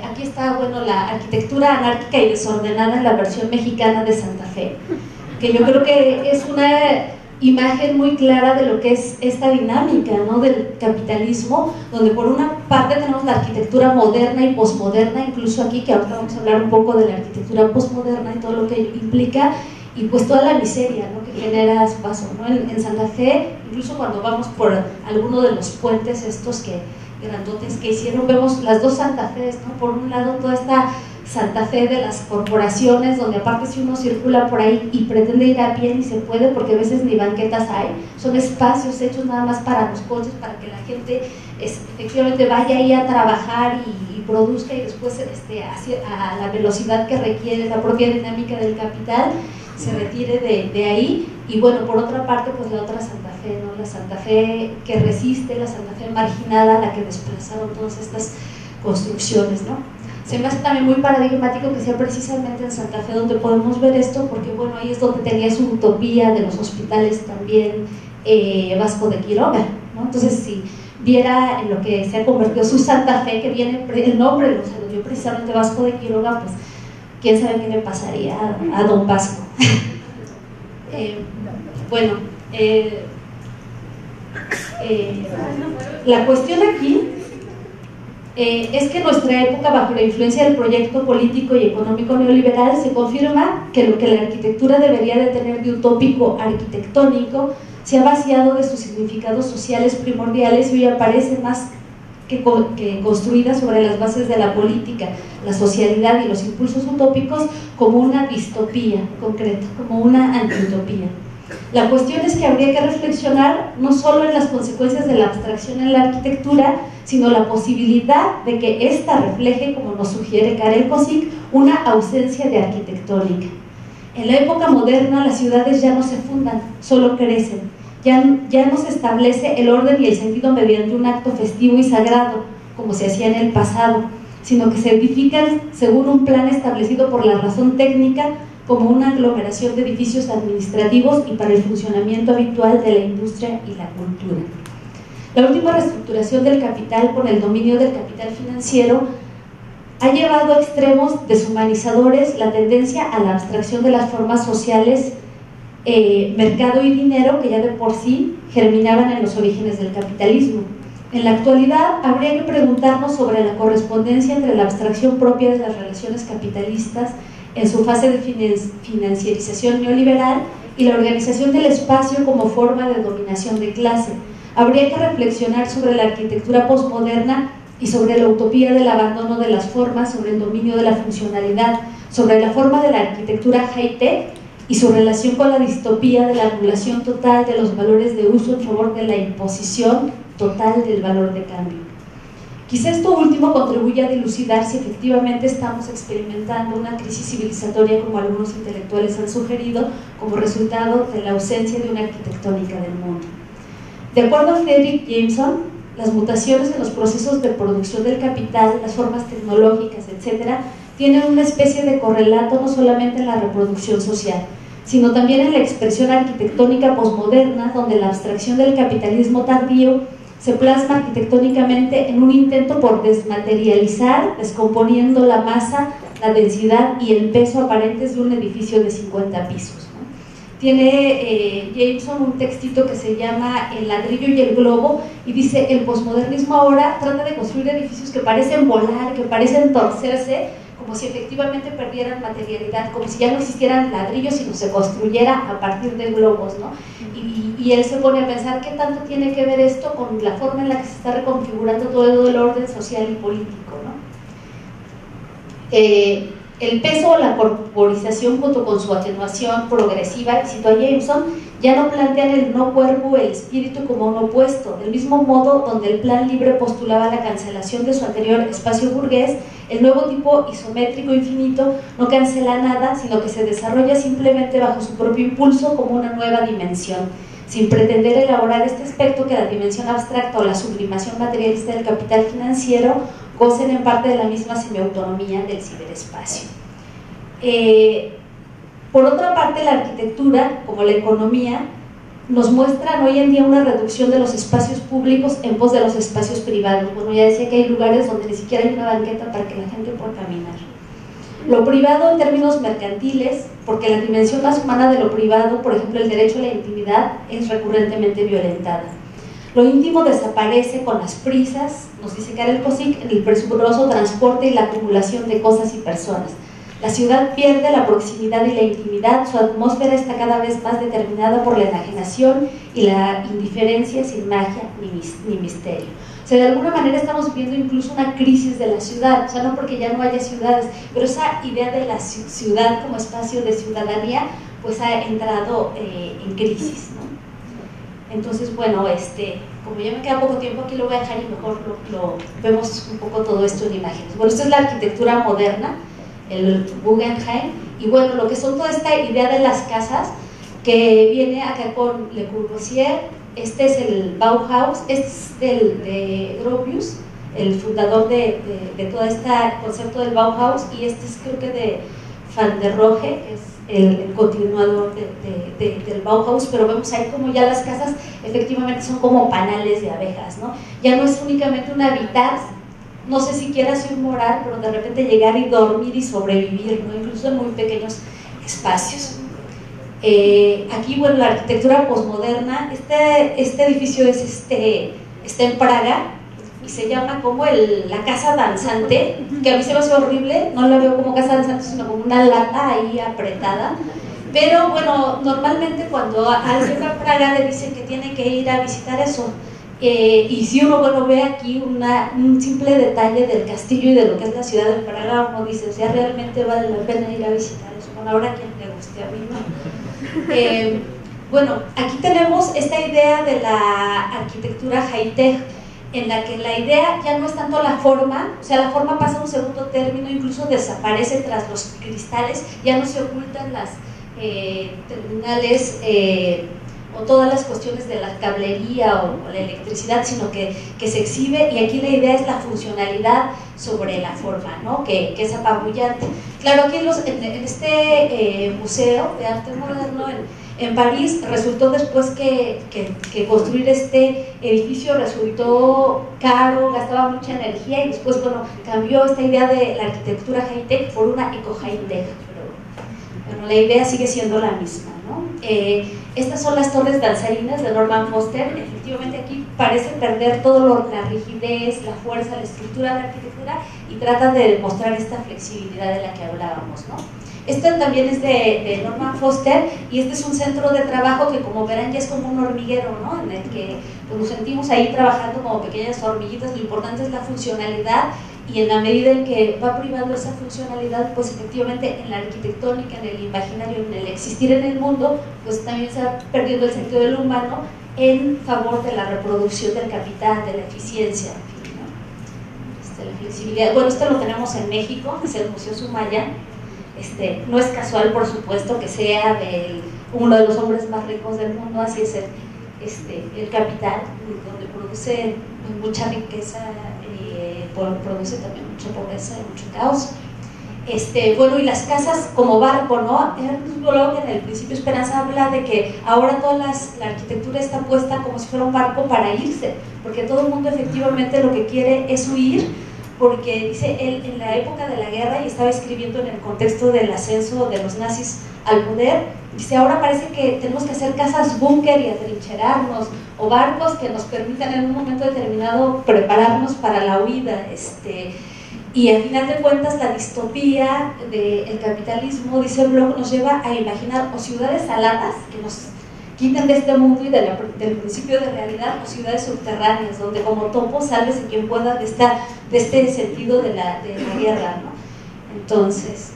aquí está, bueno, la arquitectura anárquica y desordenada en la versión mexicana de Santa Fe, que yo creo que es una imagen muy clara de lo que es esta dinámica, ¿no?, del capitalismo, donde por una parte tenemos la arquitectura moderna y posmoderna, incluso aquí, que ahora vamos a hablar un poco de la arquitectura posmoderna y todo lo que implica, y pues toda la miseria, ¿no?, que genera a su paso, ¿no? En Santa Fe, incluso cuando vamos por alguno de los puentes estos grandotes que hicieron, vemos las dos Santa Fes, ¿no? Por un lado toda esta Santa Fe de las corporaciones, donde aparte si uno circula por ahí y pretende ir a pie ni se puede, porque a veces ni banquetas hay, son espacios hechos nada más para los coches, para que la gente efectivamente vaya ahí a trabajar y produzca, y después a la velocidad que requiere la propia dinámica del capital se retire de ahí. Y bueno, por otra parte, pues la otra Santa Fe, ¿no?, la Santa Fe que resiste, la Santa Fe marginada, la que desplazaron todas estas construcciones, ¿no? Se me hace también muy paradigmático que sea precisamente en Santa Fe donde podemos ver esto, porque bueno, ahí es donde tenía su utopía de los hospitales también Vasco de Quiroga, ¿no? Entonces, si viera en lo que se ha convertido su Santa Fe, que viene, el nombre se lo dio precisamente Vasco de Quiroga, pues quién sabe qué le pasaría a don Vasco. La cuestión aquí es que en nuestra época, bajo la influencia del proyecto político y económico neoliberal, se confirma que lo que la arquitectura debería de tener de utópico arquitectónico se ha vaciado de sus significados sociales primordiales y hoy aparece más que construida sobre las bases de la política, la socialidad y los impulsos utópicos como una distopía concreta, como una antiutopía. La cuestión es que habría que reflexionar no solo en las consecuencias de la abstracción en la arquitectura, sino la posibilidad de que ésta refleje, como nos sugiere Karel Kosick, una ausencia de arquitectónica. En la época moderna las ciudades ya no se fundan, solo crecen. Ya no se establece el orden y el sentido mediante un acto festivo y sagrado, como se hacía en el pasado, sino que se edifican según un plan establecido por la razón técnica como una aglomeración de edificios administrativos y para el funcionamiento habitual de la industria y la cultura. La última reestructuración del capital con el dominio del capital financiero ha llevado a extremos deshumanizadores la tendencia a la abstracción de las formas sociales, mercado y dinero, que ya de por sí germinaban en los orígenes del capitalismo. En la actualidad habría que preguntarnos sobre la correspondencia entre la abstracción propia de las relaciones capitalistas en su fase de financiarización neoliberal y la organización del espacio como forma de dominación de clase. Habría que reflexionar sobre la arquitectura postmoderna y sobre la utopía del abandono de las formas, sobre el dominio de la funcionalidad, sobre la forma de la arquitectura high-tech y su relación con la distopía de la anulación total de los valores de uso en favor de la imposición total del valor de cambio. Quizá esto último contribuye a dilucidar si efectivamente estamos experimentando una crisis civilizatoria, como algunos intelectuales han sugerido, como resultado de la ausencia de una arquitectónica del mundo. De acuerdo a Frederick Jameson, las mutaciones en los procesos de producción del capital, las formas tecnológicas, etc., tienen una especie de correlato no solamente en la reproducción social, sino también en la expresión arquitectónica posmoderna, donde la abstracción del capitalismo tardío se plasma arquitectónicamente en un intento por desmaterializar, descomponiendo la masa, la densidad y el peso aparentes de un edificio de 50 pisos. Tiene Jameson un textito que se llama El ladrillo y el globo, y dice: el posmodernismo ahora trata de construir edificios que parecen volar, que parecen torcerse, como si efectivamente perdieran materialidad, como si ya no existieran ladrillos, sino se construyera a partir de globos, ¿no? Y él se pone a pensar qué tanto tiene que ver esto con la forma en la que se está reconfigurando todo el orden social y político, ¿no? El peso o la corporización, junto con su atenuación progresiva, cito a Jameson, ya no plantean el no cuerpo, el espíritu como un opuesto. Del mismo modo, donde el plan libre postulaba la cancelación de su anterior espacio burgués, el nuevo tipo isométrico infinito no cancela nada, sino que se desarrolla simplemente bajo su propio impulso como una nueva dimensión, sin pretender elaborar este aspecto que la dimensión abstracta o la sublimación materialista del capital financiero gocen en parte de la misma semiautonomía del ciberespacio. Por otra parte, la arquitectura, como la economía, nos muestran hoy en día una reducción de los espacios públicos en pos de los espacios privados. Bueno, ya decía que hay lugares donde ni siquiera hay una banqueta para que la gente pueda caminar. Lo privado en términos mercantiles, porque la dimensión más humana de lo privado, por ejemplo el derecho a la intimidad, es recurrentemente violentada. Lo íntimo desaparece con las prisas, nos dice Karel Kosick, en el presuroso transporte y la acumulación de cosas y personas. La ciudad pierde la proximidad y la intimidad, su atmósfera está cada vez más determinada por la enajenación y la indiferencia sin magia ni misterio. O sea, de alguna manera estamos viviendo incluso una crisis de la ciudad, o sea, no porque ya no haya ciudades, pero esa idea de la ciudad como espacio de ciudadanía, pues ha entrado en crisis, ¿no? Entonces, bueno, como ya me queda poco tiempo, aquí lo voy a dejar y mejor lo vemos un poco todo esto en imágenes. Bueno, esta es la arquitectura moderna, el Guggenheim, y bueno, lo que son toda esta idea de las casas, que viene acá con Le Corbusier. Este es el Bauhaus, este es de Gropius, el fundador de todo este concepto del Bauhaus, y este es creo que de Van der Rohe, que es el continuador del Bauhaus, pero vemos ahí como ya las casas efectivamente son como panales de abejas, ¿no? Ya no es únicamente un hábitat, no sé si quieras un morar, pero de repente llegar y dormir y sobrevivir, ¿no? Incluso en muy pequeños espacios. Aquí, bueno, la arquitectura posmoderna, este edificio está en Praga y se llama como la casa danzante, que a mí se me hace horrible, no la veo como casa danzante, sino como una lata ahí apretada. Pero bueno, normalmente cuando alguien va a Praga le dicen que tiene que ir a visitar eso. Y si uno, bueno, ve aquí un simple detalle del castillo y de lo que es la ciudad de Praga, uno dice, o sea, realmente vale la pena ir a visitar eso. Bueno, ahora quien le guste, a mí no. Bueno, aquí tenemos esta idea de la arquitectura high-tech, en la que la idea ya no es tanto la forma, o sea, la forma pasa a un segundo término, incluso desaparece tras los cristales, ya no se ocultan las terminales o todas las cuestiones de la cablería o la electricidad, sino que se exhibe, y aquí la idea es la funcionalidad sobre la forma, ¿no? que es apabullante. Claro, aquí en este museo de arte moderno en París resultó después que construir este edificio resultó caro, gastaba mucha energía, y después, bueno, cambió esta idea de la arquitectura high-tech por una eco-high-tech, pero bueno, la idea sigue siendo la misma, ¿no? Estas son las torres danzarinas de Norman Foster. Efectivamente aquí parece perder todo la rigidez, la fuerza, la estructura de la arquitectura, y trata de mostrar esta flexibilidad de la que hablábamos, ¿no? Esto también es de Norman Foster, y este es un centro de trabajo que, como verán, ya es como un hormiguero, ¿no? En el que pues, nos sentimos ahí trabajando como pequeñas hormiguitas. Lo importante es la funcionalidad, y en la medida en que va privando esa funcionalidad, pues efectivamente en la arquitectónica, en el imaginario, en el existir en el mundo, pues también se va perdiendo el sentido del humano en favor de la reproducción del capital, de la eficiencia, ¿no? La flexibilidad. Bueno, esto lo tenemos en México, es el Museo Sumaya. No es casual, por supuesto, que sea uno de los hombres más ricos del mundo, así es el capital, donde produce mucha riqueza, produce también mucha pobreza y mucho caos. Bueno, y las casas como barco, ¿no? Ernst Bloch en el Principio Esperanza habla de que ahora toda la arquitectura está puesta como si fuera un barco para irse, porque todo el mundo efectivamente lo que quiere es huir, porque dice él, en la época de la guerra, y estaba escribiendo en el contexto del ascenso de los nazis al poder, dice, ahora parece que tenemos que hacer casas búnker y atrincherarnos, o barcos que nos permitan en un momento determinado prepararnos para la huida, y al final de cuentas la distopía del capitalismo, dice Bloch, nos lleva a imaginar o ciudades aladas que nos quiten de este mundo y del principio de realidad, o ciudades subterráneas donde como topo sálvese quien pueda de este sentido de la guerra, ¿no? Entonces,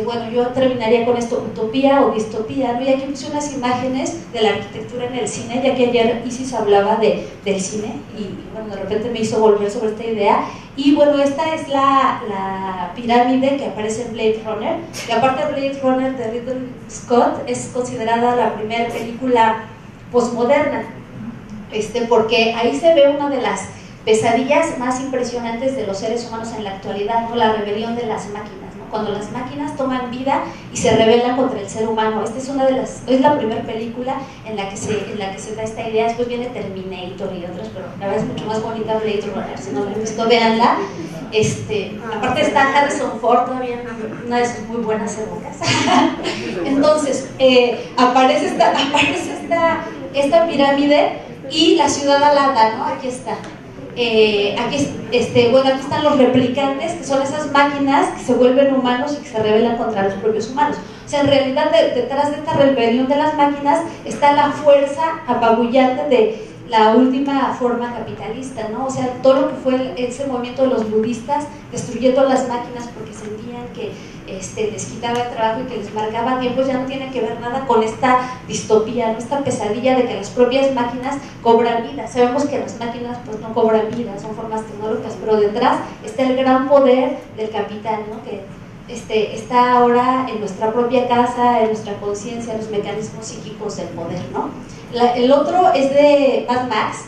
bueno, yo terminaría con esto, utopía o distopía, ¿no? Y aquí puse unas imágenes de la arquitectura en el cine, ya que ayer Isis hablaba del cine, y bueno, de repente me hizo volver sobre esta idea. Y bueno, esta es la pirámide que aparece en Blade Runner, que aparte de Blade Runner de Ridley Scott, es considerada la primera película posmoderna, porque ahí se ve una de las pesadillas más impresionantes de los seres humanos en la actualidad, ¿no? La rebelión de las máquinas, ¿no? Cuando las máquinas toman vida y se rebelan contra el ser humano. Esta es la primera película en la que se da esta idea. Después viene Terminator y otras, pero la verdad es mucho más bonita Blade Runner. Si no la han visto, véanla. Aparte está Harrison Ford todavía en una de sus muy buenas épocas. Entonces aparece esta pirámide y la ciudad alada, ¿no? Aquí está. Aquí están los replicantes, que son esas máquinas que se vuelven humanos y que se rebelan contra los propios humanos. O sea, en realidad detrás de esta rebelión de las máquinas está la fuerza apabullante de la última forma capitalista, ¿no? O sea, todo lo que fue ese movimiento de los budistas destruyendo las máquinas porque sentían que les quitaba el trabajo y que les marcaba tiempos, ya no tiene que ver nada con esta distopía, ¿no? Esta pesadilla de que las propias máquinas cobran vida. Sabemos que las máquinas pues no cobran vida, son formas tecnológicas, pero detrás está el gran poder del capital, ¿no? Que está ahora en nuestra propia casa, en nuestra conciencia, en los mecanismos psíquicos del poder, ¿no? El otro es de Mad Max,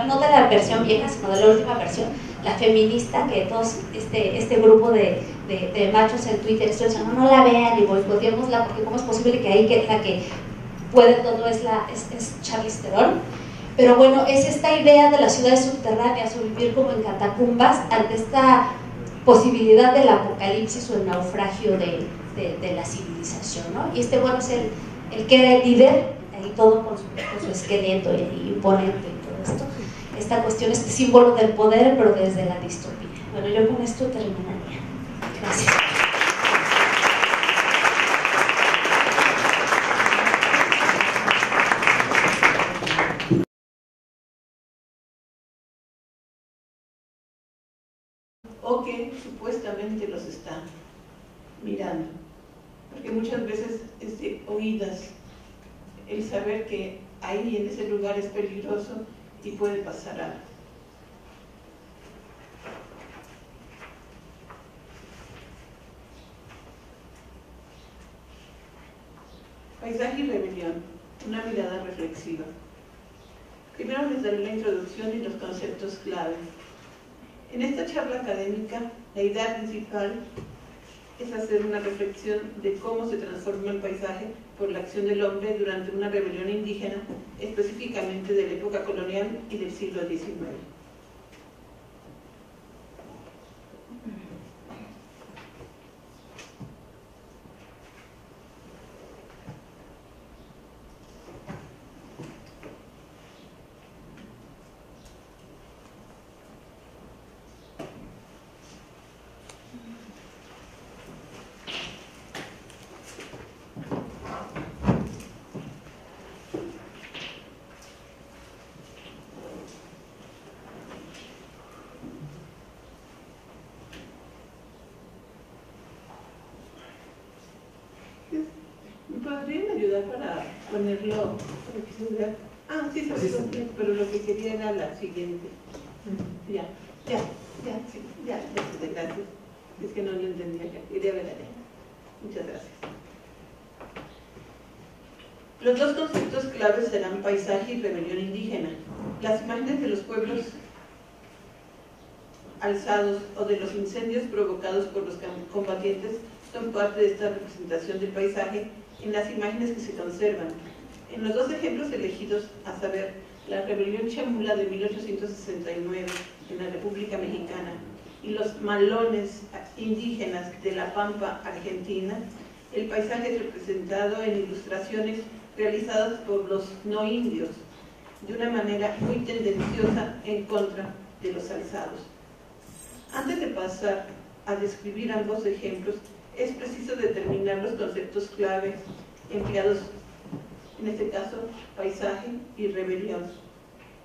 no de la versión vieja, sino de la última versión, la feminista, que todos este grupo de machos en Twitter están diciendo no la vean y boicoteémosla porque cómo es posible que ahí que la que puede todo es Charlize Theron. Pero bueno, es esta idea de las ciudades subterráneas o vivir como en catacumbas ante esta posibilidad del apocalipsis o el naufragio de la civilización, ¿no? Y bueno es el que era el líder, ahí todo con su esqueleto y imponente y todo esto. Esta cuestión, este símbolo del poder, pero desde la distopía. Bueno, yo con esto terminaría. Gracias. O que supuestamente los está mirando, porque muchas veces es de oídas el saber que ahí en ese lugar es peligroso y puede pasar algo. Paisaje y rebelión, una mirada reflexiva. Primero les daré la introducción y los conceptos clave. En esta charla académica, la idea principal es hacer una reflexión de cómo se transforma el paisaje por la acción del hombre durante una rebelión indígena, específicamente de la época colonial y del siglo XIX. ¿Podrían ayudar para ponerlo? Ah, sí, pero lo que quería era la siguiente. Ya, sí, gracias. Es que no lo entendía, quería ver allá. Muchas gracias. Los dos conceptos claves serán paisaje y rebelión indígena. Las imágenes de los pueblos alzados o de los incendios provocados por los combatientes son parte de esta representación del paisaje en las imágenes que se conservan. En los dos ejemplos elegidos, a saber, la rebelión chamula de 1869 en la República Mexicana y los malones indígenas de La Pampa, Argentina, el paisaje es representado en ilustraciones realizadas por los no indios, de una manera muy tendenciosa en contra de los alzados. Antes de pasar a describir ambos ejemplos, es preciso determinar los conceptos clave empleados, en este caso, paisaje y rebelión.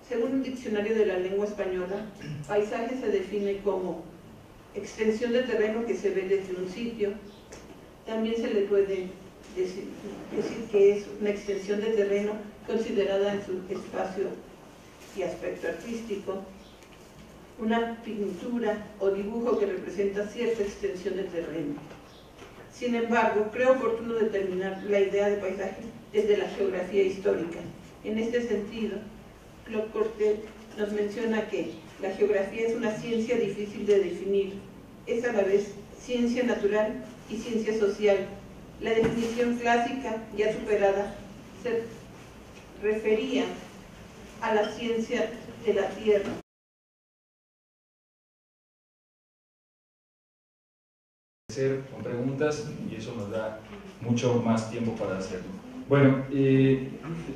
Según un diccionario de la lengua española, paisaje se define como extensión de terreno que se ve desde un sitio. También se le puede decir que es una extensión de terreno considerada en su espacio y aspecto artístico, una pintura o dibujo que representa cierta extensión de terreno. Sin embargo, creo oportuno determinar la idea de paisaje desde la geografía histórica. En este sentido, Claude Cortet nos menciona que la geografía es una ciencia difícil de definir, es a la vez ciencia natural y ciencia social. La definición clásica, ya superada, se refería a la ciencia de la tierra. Con preguntas y eso nos da mucho más tiempo para hacerlo. Bueno,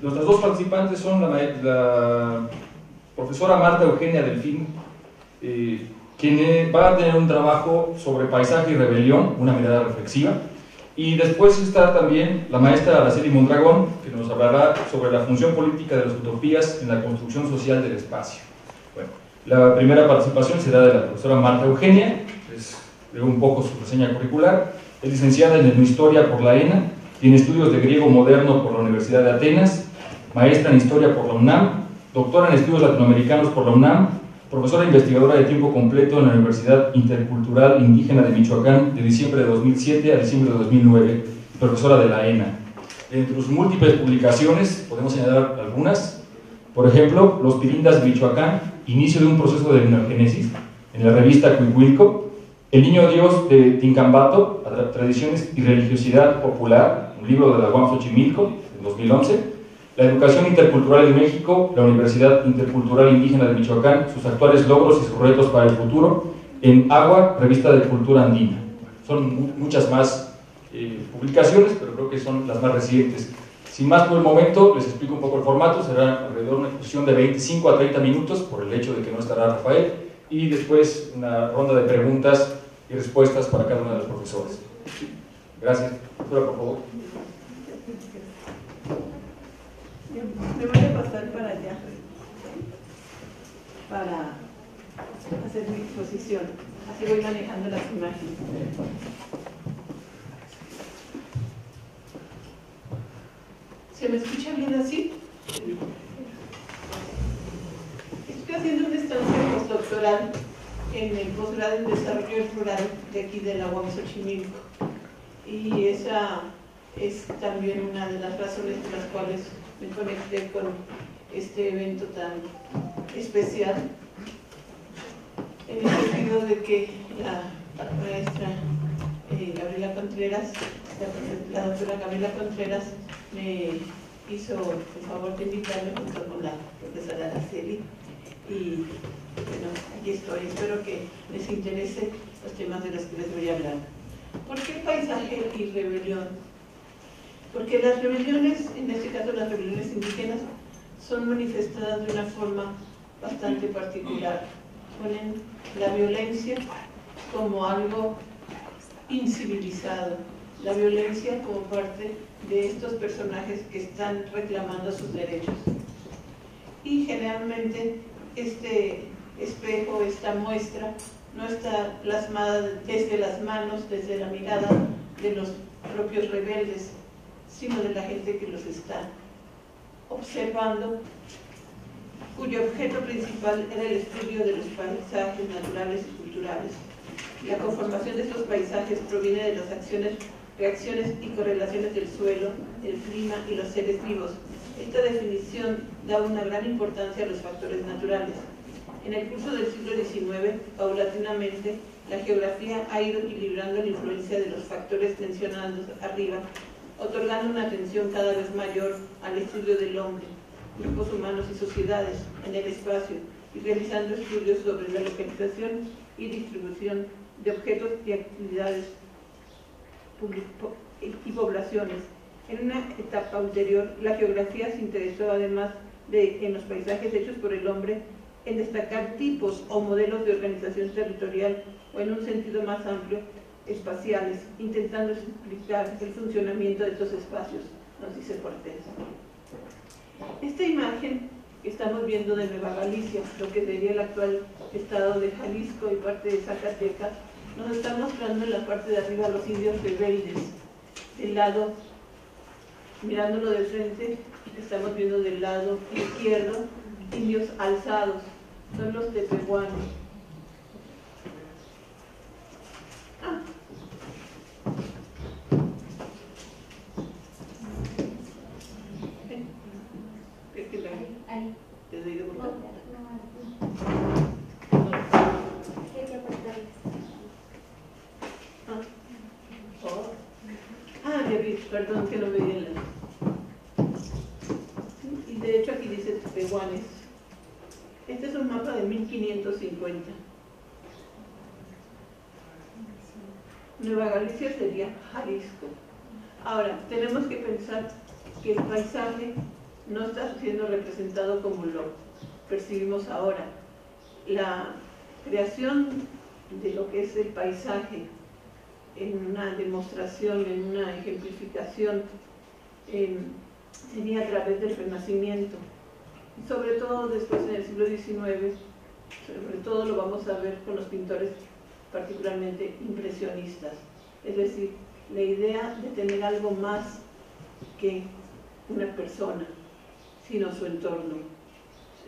nuestras dos participantes son la profesora Marta Eugenia Delfín, quien va a tener un trabajo sobre paisaje y rebelión, una mirada reflexiva, y después está también la maestra Araceli Mondragón, que nos hablará sobre la función política de las utopías en la construcción social del espacio. Bueno, la primera participación será de la profesora Marta Eugenia. Leo un poco su reseña curricular. Es licenciada en Etnohistoria por la ENA, tiene estudios de griego moderno por la Universidad de Atenas, maestra en Historia por la UNAM, doctora en Estudios Latinoamericanos por la UNAM, profesora investigadora de tiempo completo en la Universidad Intercultural Indígena de Michoacán de diciembre de 2007 a diciembre de 2009, profesora de la ENA. Entre sus múltiples publicaciones podemos señalar algunas, por ejemplo, Los Pirindas de Michoacán, inicio de un proceso de etnogénesis, en la revista Cuicuilco, El Niño Dios de Tincambato, Tradiciones y Religiosidad Popular, un libro de la UAM Xochimilco, en 2011, La Educación Intercultural en México, la Universidad Intercultural Indígena de Michoacán, sus actuales logros y sus retos para el futuro, en Agua, Revista de Cultura Andina. Son muchas más publicaciones, pero creo que son las más recientes. Sin más por el momento, les explico un poco el formato. Será alrededor de una exposición de 25 a 30 minutos, por el hecho de que no estará Rafael, y después una ronda de preguntas y respuestas para cada uno de los profesores. Gracias. Por favor. Me voy a pasar para allá para hacer mi exposición. Así voy manejando las imágenes. ¿Se me escucha bien así? Estoy haciendo una estancia postdoctoral en el posgrado en desarrollo rural de aquí de la UAM Xochimilco. Y esa es también una de las razones por las cuales me conecté con este evento tan especial, en el sentido de que la maestra Gabriela Contreras, la doctora Gabriela Contreras, me hizo el favor de invitarme junto con la profesora Araceli, y bueno, aquí estoy. Espero que les interese los temas de los que les voy a hablar. ¿Por qué paisaje y rebelión? Porque las rebeliones, en este caso las rebeliones indígenas, son manifestadas de una forma bastante particular. Ponen la violencia como algo incivilizado, la violencia como parte de estos personajes que están reclamando sus derechos. Y generalmente este espejo, esta muestra, no está plasmada desde las manos, desde la mirada de los propios rebeldes, sino de la gente que los está observando, cuyo objeto principal era el estudio de los paisajes naturales y culturales. La conformación de estos paisajes proviene de las acciones, reacciones y correlaciones del suelo, el clima y los seres vivos. Esta definición da una gran importancia a los factores naturales. En el curso del siglo XIX, paulatinamente, la geografía ha ido equilibrando la influencia de los factores mencionados arriba, otorgando una atención cada vez mayor al estudio del hombre, grupos humanos y sociedades en el espacio, y realizando estudios sobre la localización y distribución de objetos y actividades y poblaciones. En una etapa ulterior, la geografía se interesó, además de en los paisajes hechos por el hombre, en destacar tipos o modelos de organización territorial, o en un sentido más amplio, espaciales, intentando explicar el funcionamiento de estos espacios, nos dice Cortés. Esta imagen que estamos viendo de Nueva Galicia, lo que sería el actual estado de Jalisco y parte de Zacatecas, nos está mostrando en la parte de arriba a los indios rebeldes. Del lado, mirándolo de frente, estamos viendo del lado izquierdo indios alzados, son los tepehuanos. Ahí. ¿Te doy de botón? Ya vi, perdón que no me di la. Y de hecho aquí dice Tepehuanes. Este es un mapa de 1550. Nueva Galicia sería Jalisco. Ahora, tenemos que pensar que el paisaje no está siendo representado como lo percibimos ahora. La creación de lo que es el paisaje en una demostración, en una ejemplificación, sería a través del Renacimiento. Y sobre todo después en el siglo XIX, sobre todo lo vamos a ver con los pintores particularmente impresionistas. Es decir, la idea de tener algo más que una persona, sino su entorno.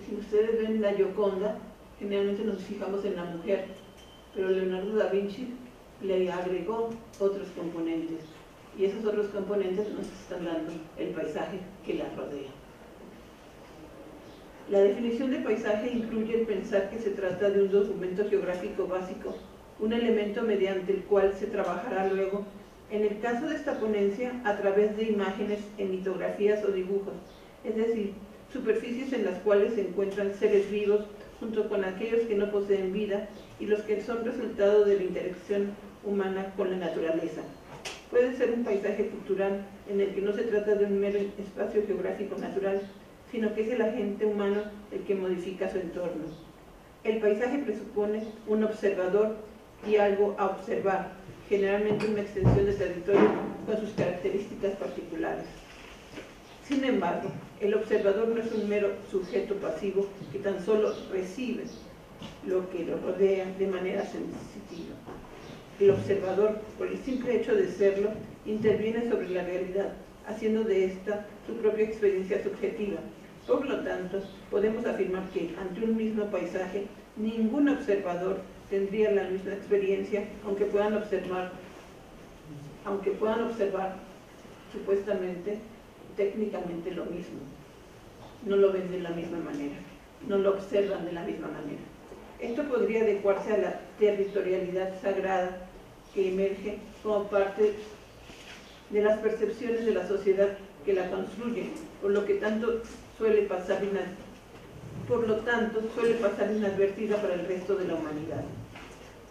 Si ustedes ven la Gioconda, generalmente nos fijamos en la mujer, pero Leonardo da Vinci le agregó otros componentes, y esos otros componentes nos están dando el paisaje que la rodea. La definición de paisaje incluye el pensar que se trata de un documento geográfico básico, un elemento mediante el cual se trabajará luego, en el caso de esta ponencia, a través de imágenes en litografías o dibujos, es decir, superficies en las cuales se encuentran seres vivos junto con aquellos que no poseen vida y los que son resultado de la interacción humana con la naturaleza. Puede ser un paisaje cultural en el que no se trata de un mero espacio geográfico natural, sino que es el agente humano el que modifica su entorno. El paisaje presupone un observador y algo a observar, generalmente una extensión de territorio con sus características particulares. Sin embargo, el observador no es un mero sujeto pasivo que tan solo recibe lo que lo rodea de manera sensitiva. El observador, por el simple hecho de serlo, interviene sobre la realidad, haciendo de esta su propia experiencia subjetiva. Por lo tanto, podemos afirmar que, ante un mismo paisaje, ningún observador tendría la misma experiencia, aunque puedan observar supuestamente, técnicamente lo mismo. No lo ven de la misma manera, no lo observan de la misma manera. Esto podría adecuarse a la territorialidad sagrada que emerge como parte de las percepciones de la sociedad que la construye, por lo tanto suele pasar inadvertida para el resto de la humanidad.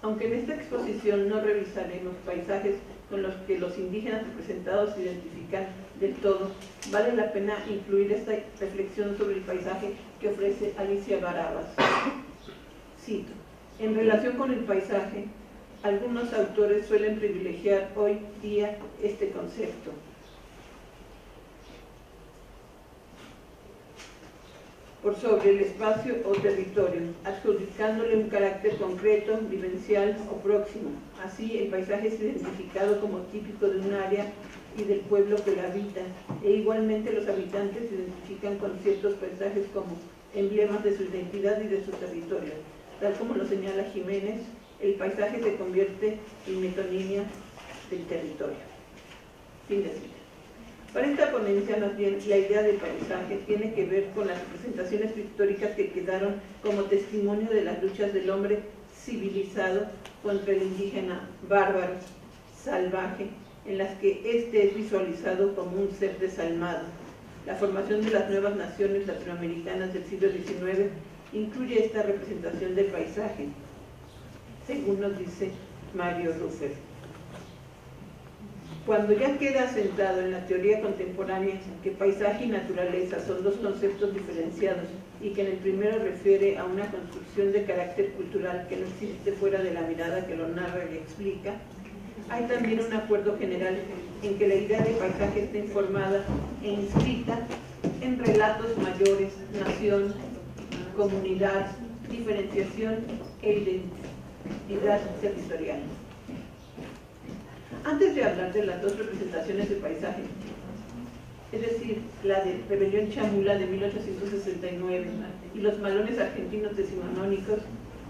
Aunque en esta exposición no revisaremos paisajes con los que los indígenas representados se identifican del todo, vale la pena incluir esta reflexión sobre el paisaje que ofrece Alicia Barabas. Cito: en relación con el paisaje, algunos autores suelen privilegiar hoy día este concepto. Por sobre el espacio o territorio, adjudicándole un carácter concreto, vivencial o próximo. Así, el paisaje es identificado como típico de un área y del pueblo que la habita, e igualmente los habitantes se identifican con ciertos paisajes como emblemas de su identidad y de su territorio. Tal como lo señala Jiménez, el paisaje se convierte en metonimia del territorio. Fin de cita. Para esta ponencia, más bien, la idea del paisaje tiene que ver con las representaciones pictóricas que quedaron como testimonio de las luchas del hombre civilizado contra el indígena bárbaro, salvaje, en las que éste es visualizado como un ser desalmado. La formación de las nuevas naciones latinoamericanas del siglo XIX incluye esta representación del paisaje, según nos dice Mario Ruffert. Cuando ya queda asentado en la teoría contemporánea que paisaje y naturaleza son dos conceptos diferenciados y que en el primero refiere a una construcción de carácter cultural que no existe fuera de la mirada que lo narra y explica, hay también un acuerdo general en que la idea de paisaje está informada e inscrita en relatos mayores, nación, comunidad, diferenciación e identidad territorial. Antes de hablar de las dos representaciones de paisaje, es decir, la de Rebelión Chamula de 1869 y los malones argentinos decimonónicos,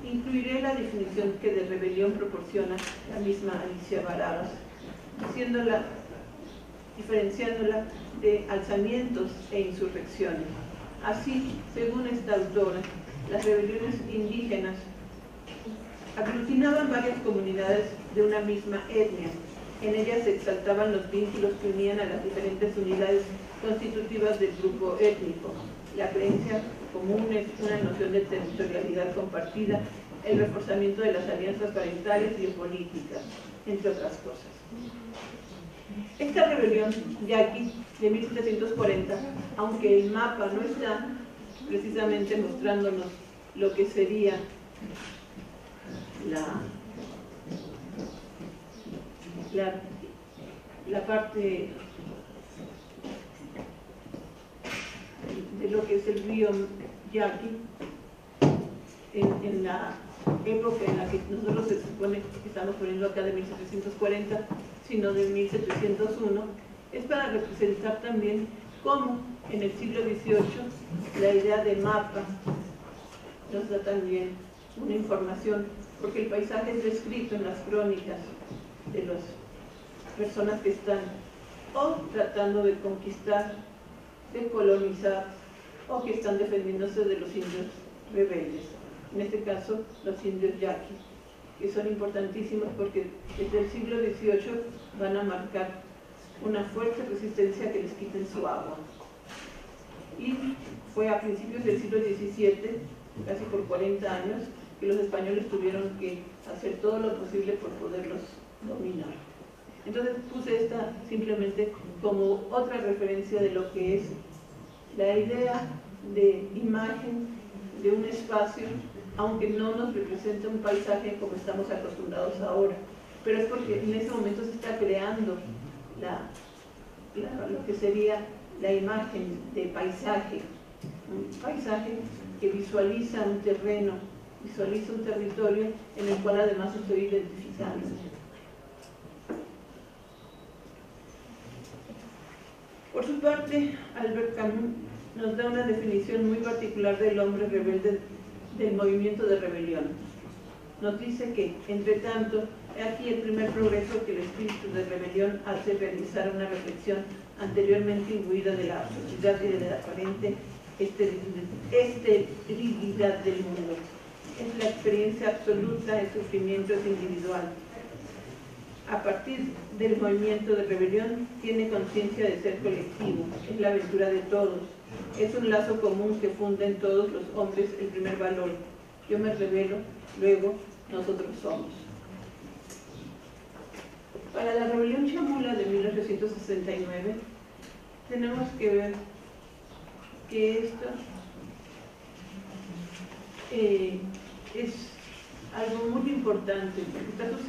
incluiré la definición que de rebelión proporciona la misma Alicia Barabas, diferenciándola de alzamientos e insurrecciones. Así, según esta autora, las rebeliones indígenas aglutinaban varias comunidades de una misma etnia. En ellas se exaltaban los vínculos que unían a las diferentes unidades constitutivas del grupo étnico. La creencia común es una noción de territorialidad compartida, el reforzamiento de las alianzas parentales y políticas, entre otras cosas. Esta rebelión yaqui de 1740, aunque el mapa no está precisamente mostrándonos lo que sería la parte de lo que es el río Yaqui en la época en la que nosotros se supone que estamos poniendo acá de 1740, sino de 1701, es para representar también cómo en el siglo XVIII la idea de mapa nos da también una información, porque el paisaje es descrito en las crónicas de las personas que están o tratando de conquistar, de colonizar, o que están defendiéndose de los indios rebeldes, en este caso los indios yaquis, que son importantísimos porque desde el siglo XVIII van a marcar una fuerte resistencia a que les quiten su agua. Y fue a principios del siglo XVII, casi por 40 años, que los españoles tuvieron que hacer todo lo posible por poderlos dominar. Entonces puse esta simplemente como otra referencia de lo que es la idea de imagen de un espacio, aunque no nos representa un paisaje como estamos acostumbrados ahora, pero es porque en ese momento se está creando lo que sería la imagen de paisaje, un paisaje que visualiza un terreno, visualiza un territorio en el cual además estoy identificando. Por su parte, Albert Camus nos da una definición muy particular del hombre rebelde, del movimiento de rebelión. Nos dice que, entre tanto, he aquí el primer progreso que el espíritu de rebelión hace realizar una reflexión anteriormente imbuida de la sociedad y de la aparente esterilidad del mundo. Es la experiencia absoluta de sufrimiento individual. A partir del movimiento de rebelión, tiene conciencia de ser colectivo, es la aventura de todos, es un lazo común que funda en todos los hombres el primer valor. Yo me rebelo, luego nosotros somos. Para la rebelión chamula de 1869, tenemos que ver que esto es algo muy importante, porque está sucediendo